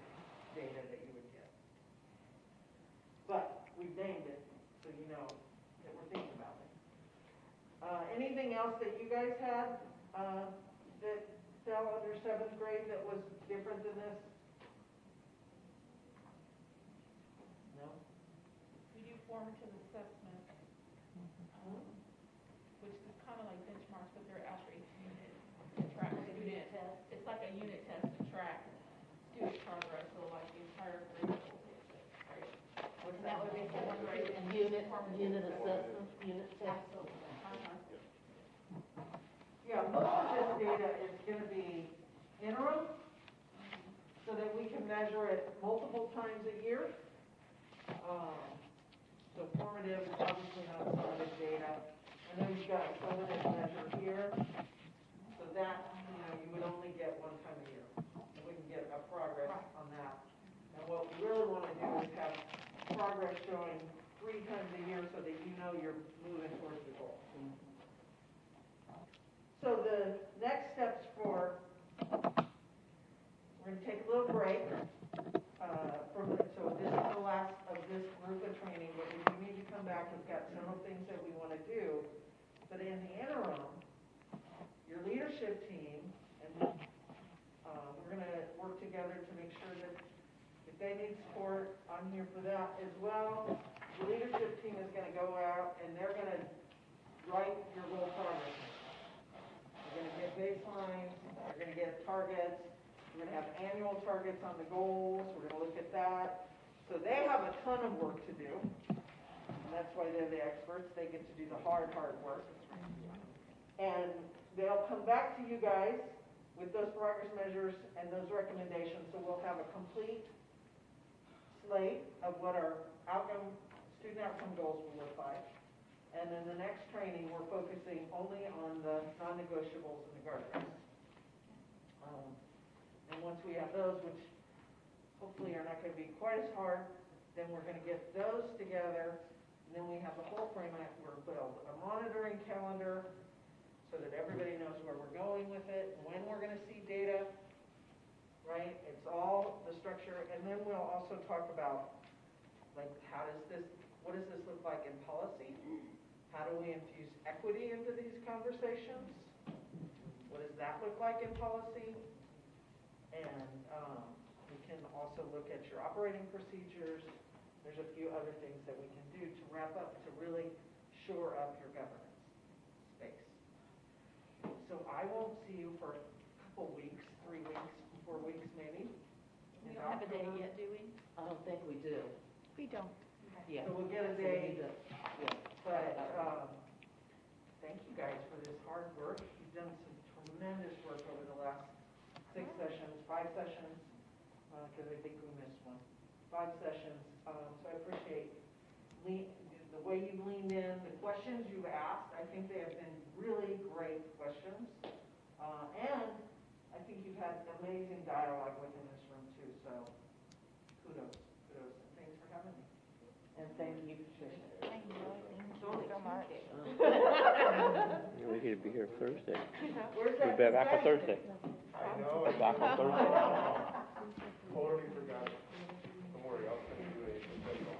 data that you would get. But we've named it, so you know that we're thinking about it. Anything else that you guys had that fell under 7th grade that was different than this? No? We do formative assessments, which is kind of like benchmarks, but they're actually unit to track student. It's like a unit test to track student progress, so like the entire grade level. Right? What's That would be 7th grade and Unit formative assessment, unit test. Yeah, most of this data is going to be interim, so that we can measure it multiple times a year. So formative is obviously not summative data. I know you've got a summative measure here, so that, you would only get one time a year. You wouldn't get a progress on that. And what we really want to do is have progress showing 3 times a year so that you know you're moving towards the goal. So the next steps we're going to take a little break so this is the last of this group of training, but we do need to come back. We've got several things that we want to do. But in the interim, your leadership team, and we're going to work together to make sure that if they need support, I'm here for that as well. The leadership team is going to go out and they're going to write your goal progress. We're going to get baselines, we're going to get targets, we're going to have annual targets on the goals, we're going to look at that. So they have a ton of work to do, and that's why they're the experts. They get to do the hard work. And they'll come back to you guys with those progress measures and those recommendations, so we'll have a complete slate of what our student outcome goals will look like. And in the next training, we're focusing only on the non-negotiables and the guardrails. And once we have those, which hopefully are not going to be quite as hard, then we're going to get those together. And then we have the whole framework. We're build a monitoring calendar so that everybody knows where we're going with it, when we're going to see data, right? It's all the structure. And then we'll also talk about, like, what does this look like in policy? How do we infuse equity into these conversations? What does that look like in policy? And we can also look at your operating procedures. There's a few other things that we can do to wrap up to really shore up your governance space. So I won't see you for a couple weeks, 3 weeks, 4 weeks maybe. We don't have a date yet, do we? I don't think we do. We don't. Yeah. So we'll get a So we date. need to- yeah. But thank you guys for this hard work. You've done some tremendous work over the last 6 sessions, 5 sessions, because I think we missed one. 5 sessions. So I appreciate the way you've leaned in, the questions you've asked. I think they have been really great questions. And I think you've had amazing dialogue within this room too. So kudos. And thanks for having me. And thank you, Patricia. thank you so much. We need to be here Thursday. Where's We'll that? be back on Thursday. I know. We're back on Thursday. Totally forgot. Don't worry, I'll send you a schedule.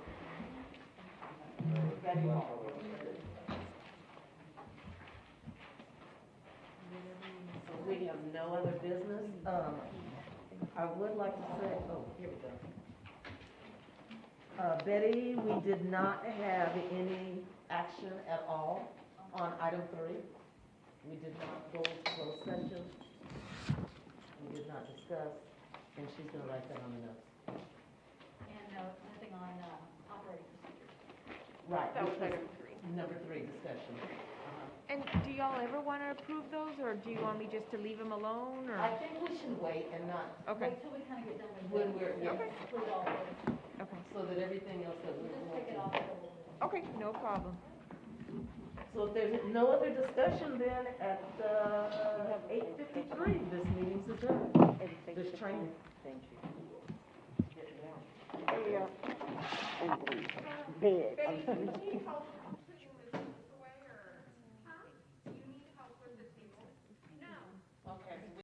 So we have no other business. I would like to say, oh, here we go. Betty, we did not have any action at all on item 3. We did not go into closed session. We did not discuss, and she's gonna write that on the notes. And nothing on operating procedures. Right. That was because item 3. Number 3, discussion. And do y'all ever wanna approve those, or do you want me just to leave them alone, or? I think we should wait and not, Okay, Until we kind of get done with when this. we're, yeah, Complete all this. okay, so that everything else that we Just want take it to. off. okay, no problem. So if there's no other discussion, then at 8:53, this meeting's adjourned. This training. Thank you. Yeah. And bed. Betty, can you help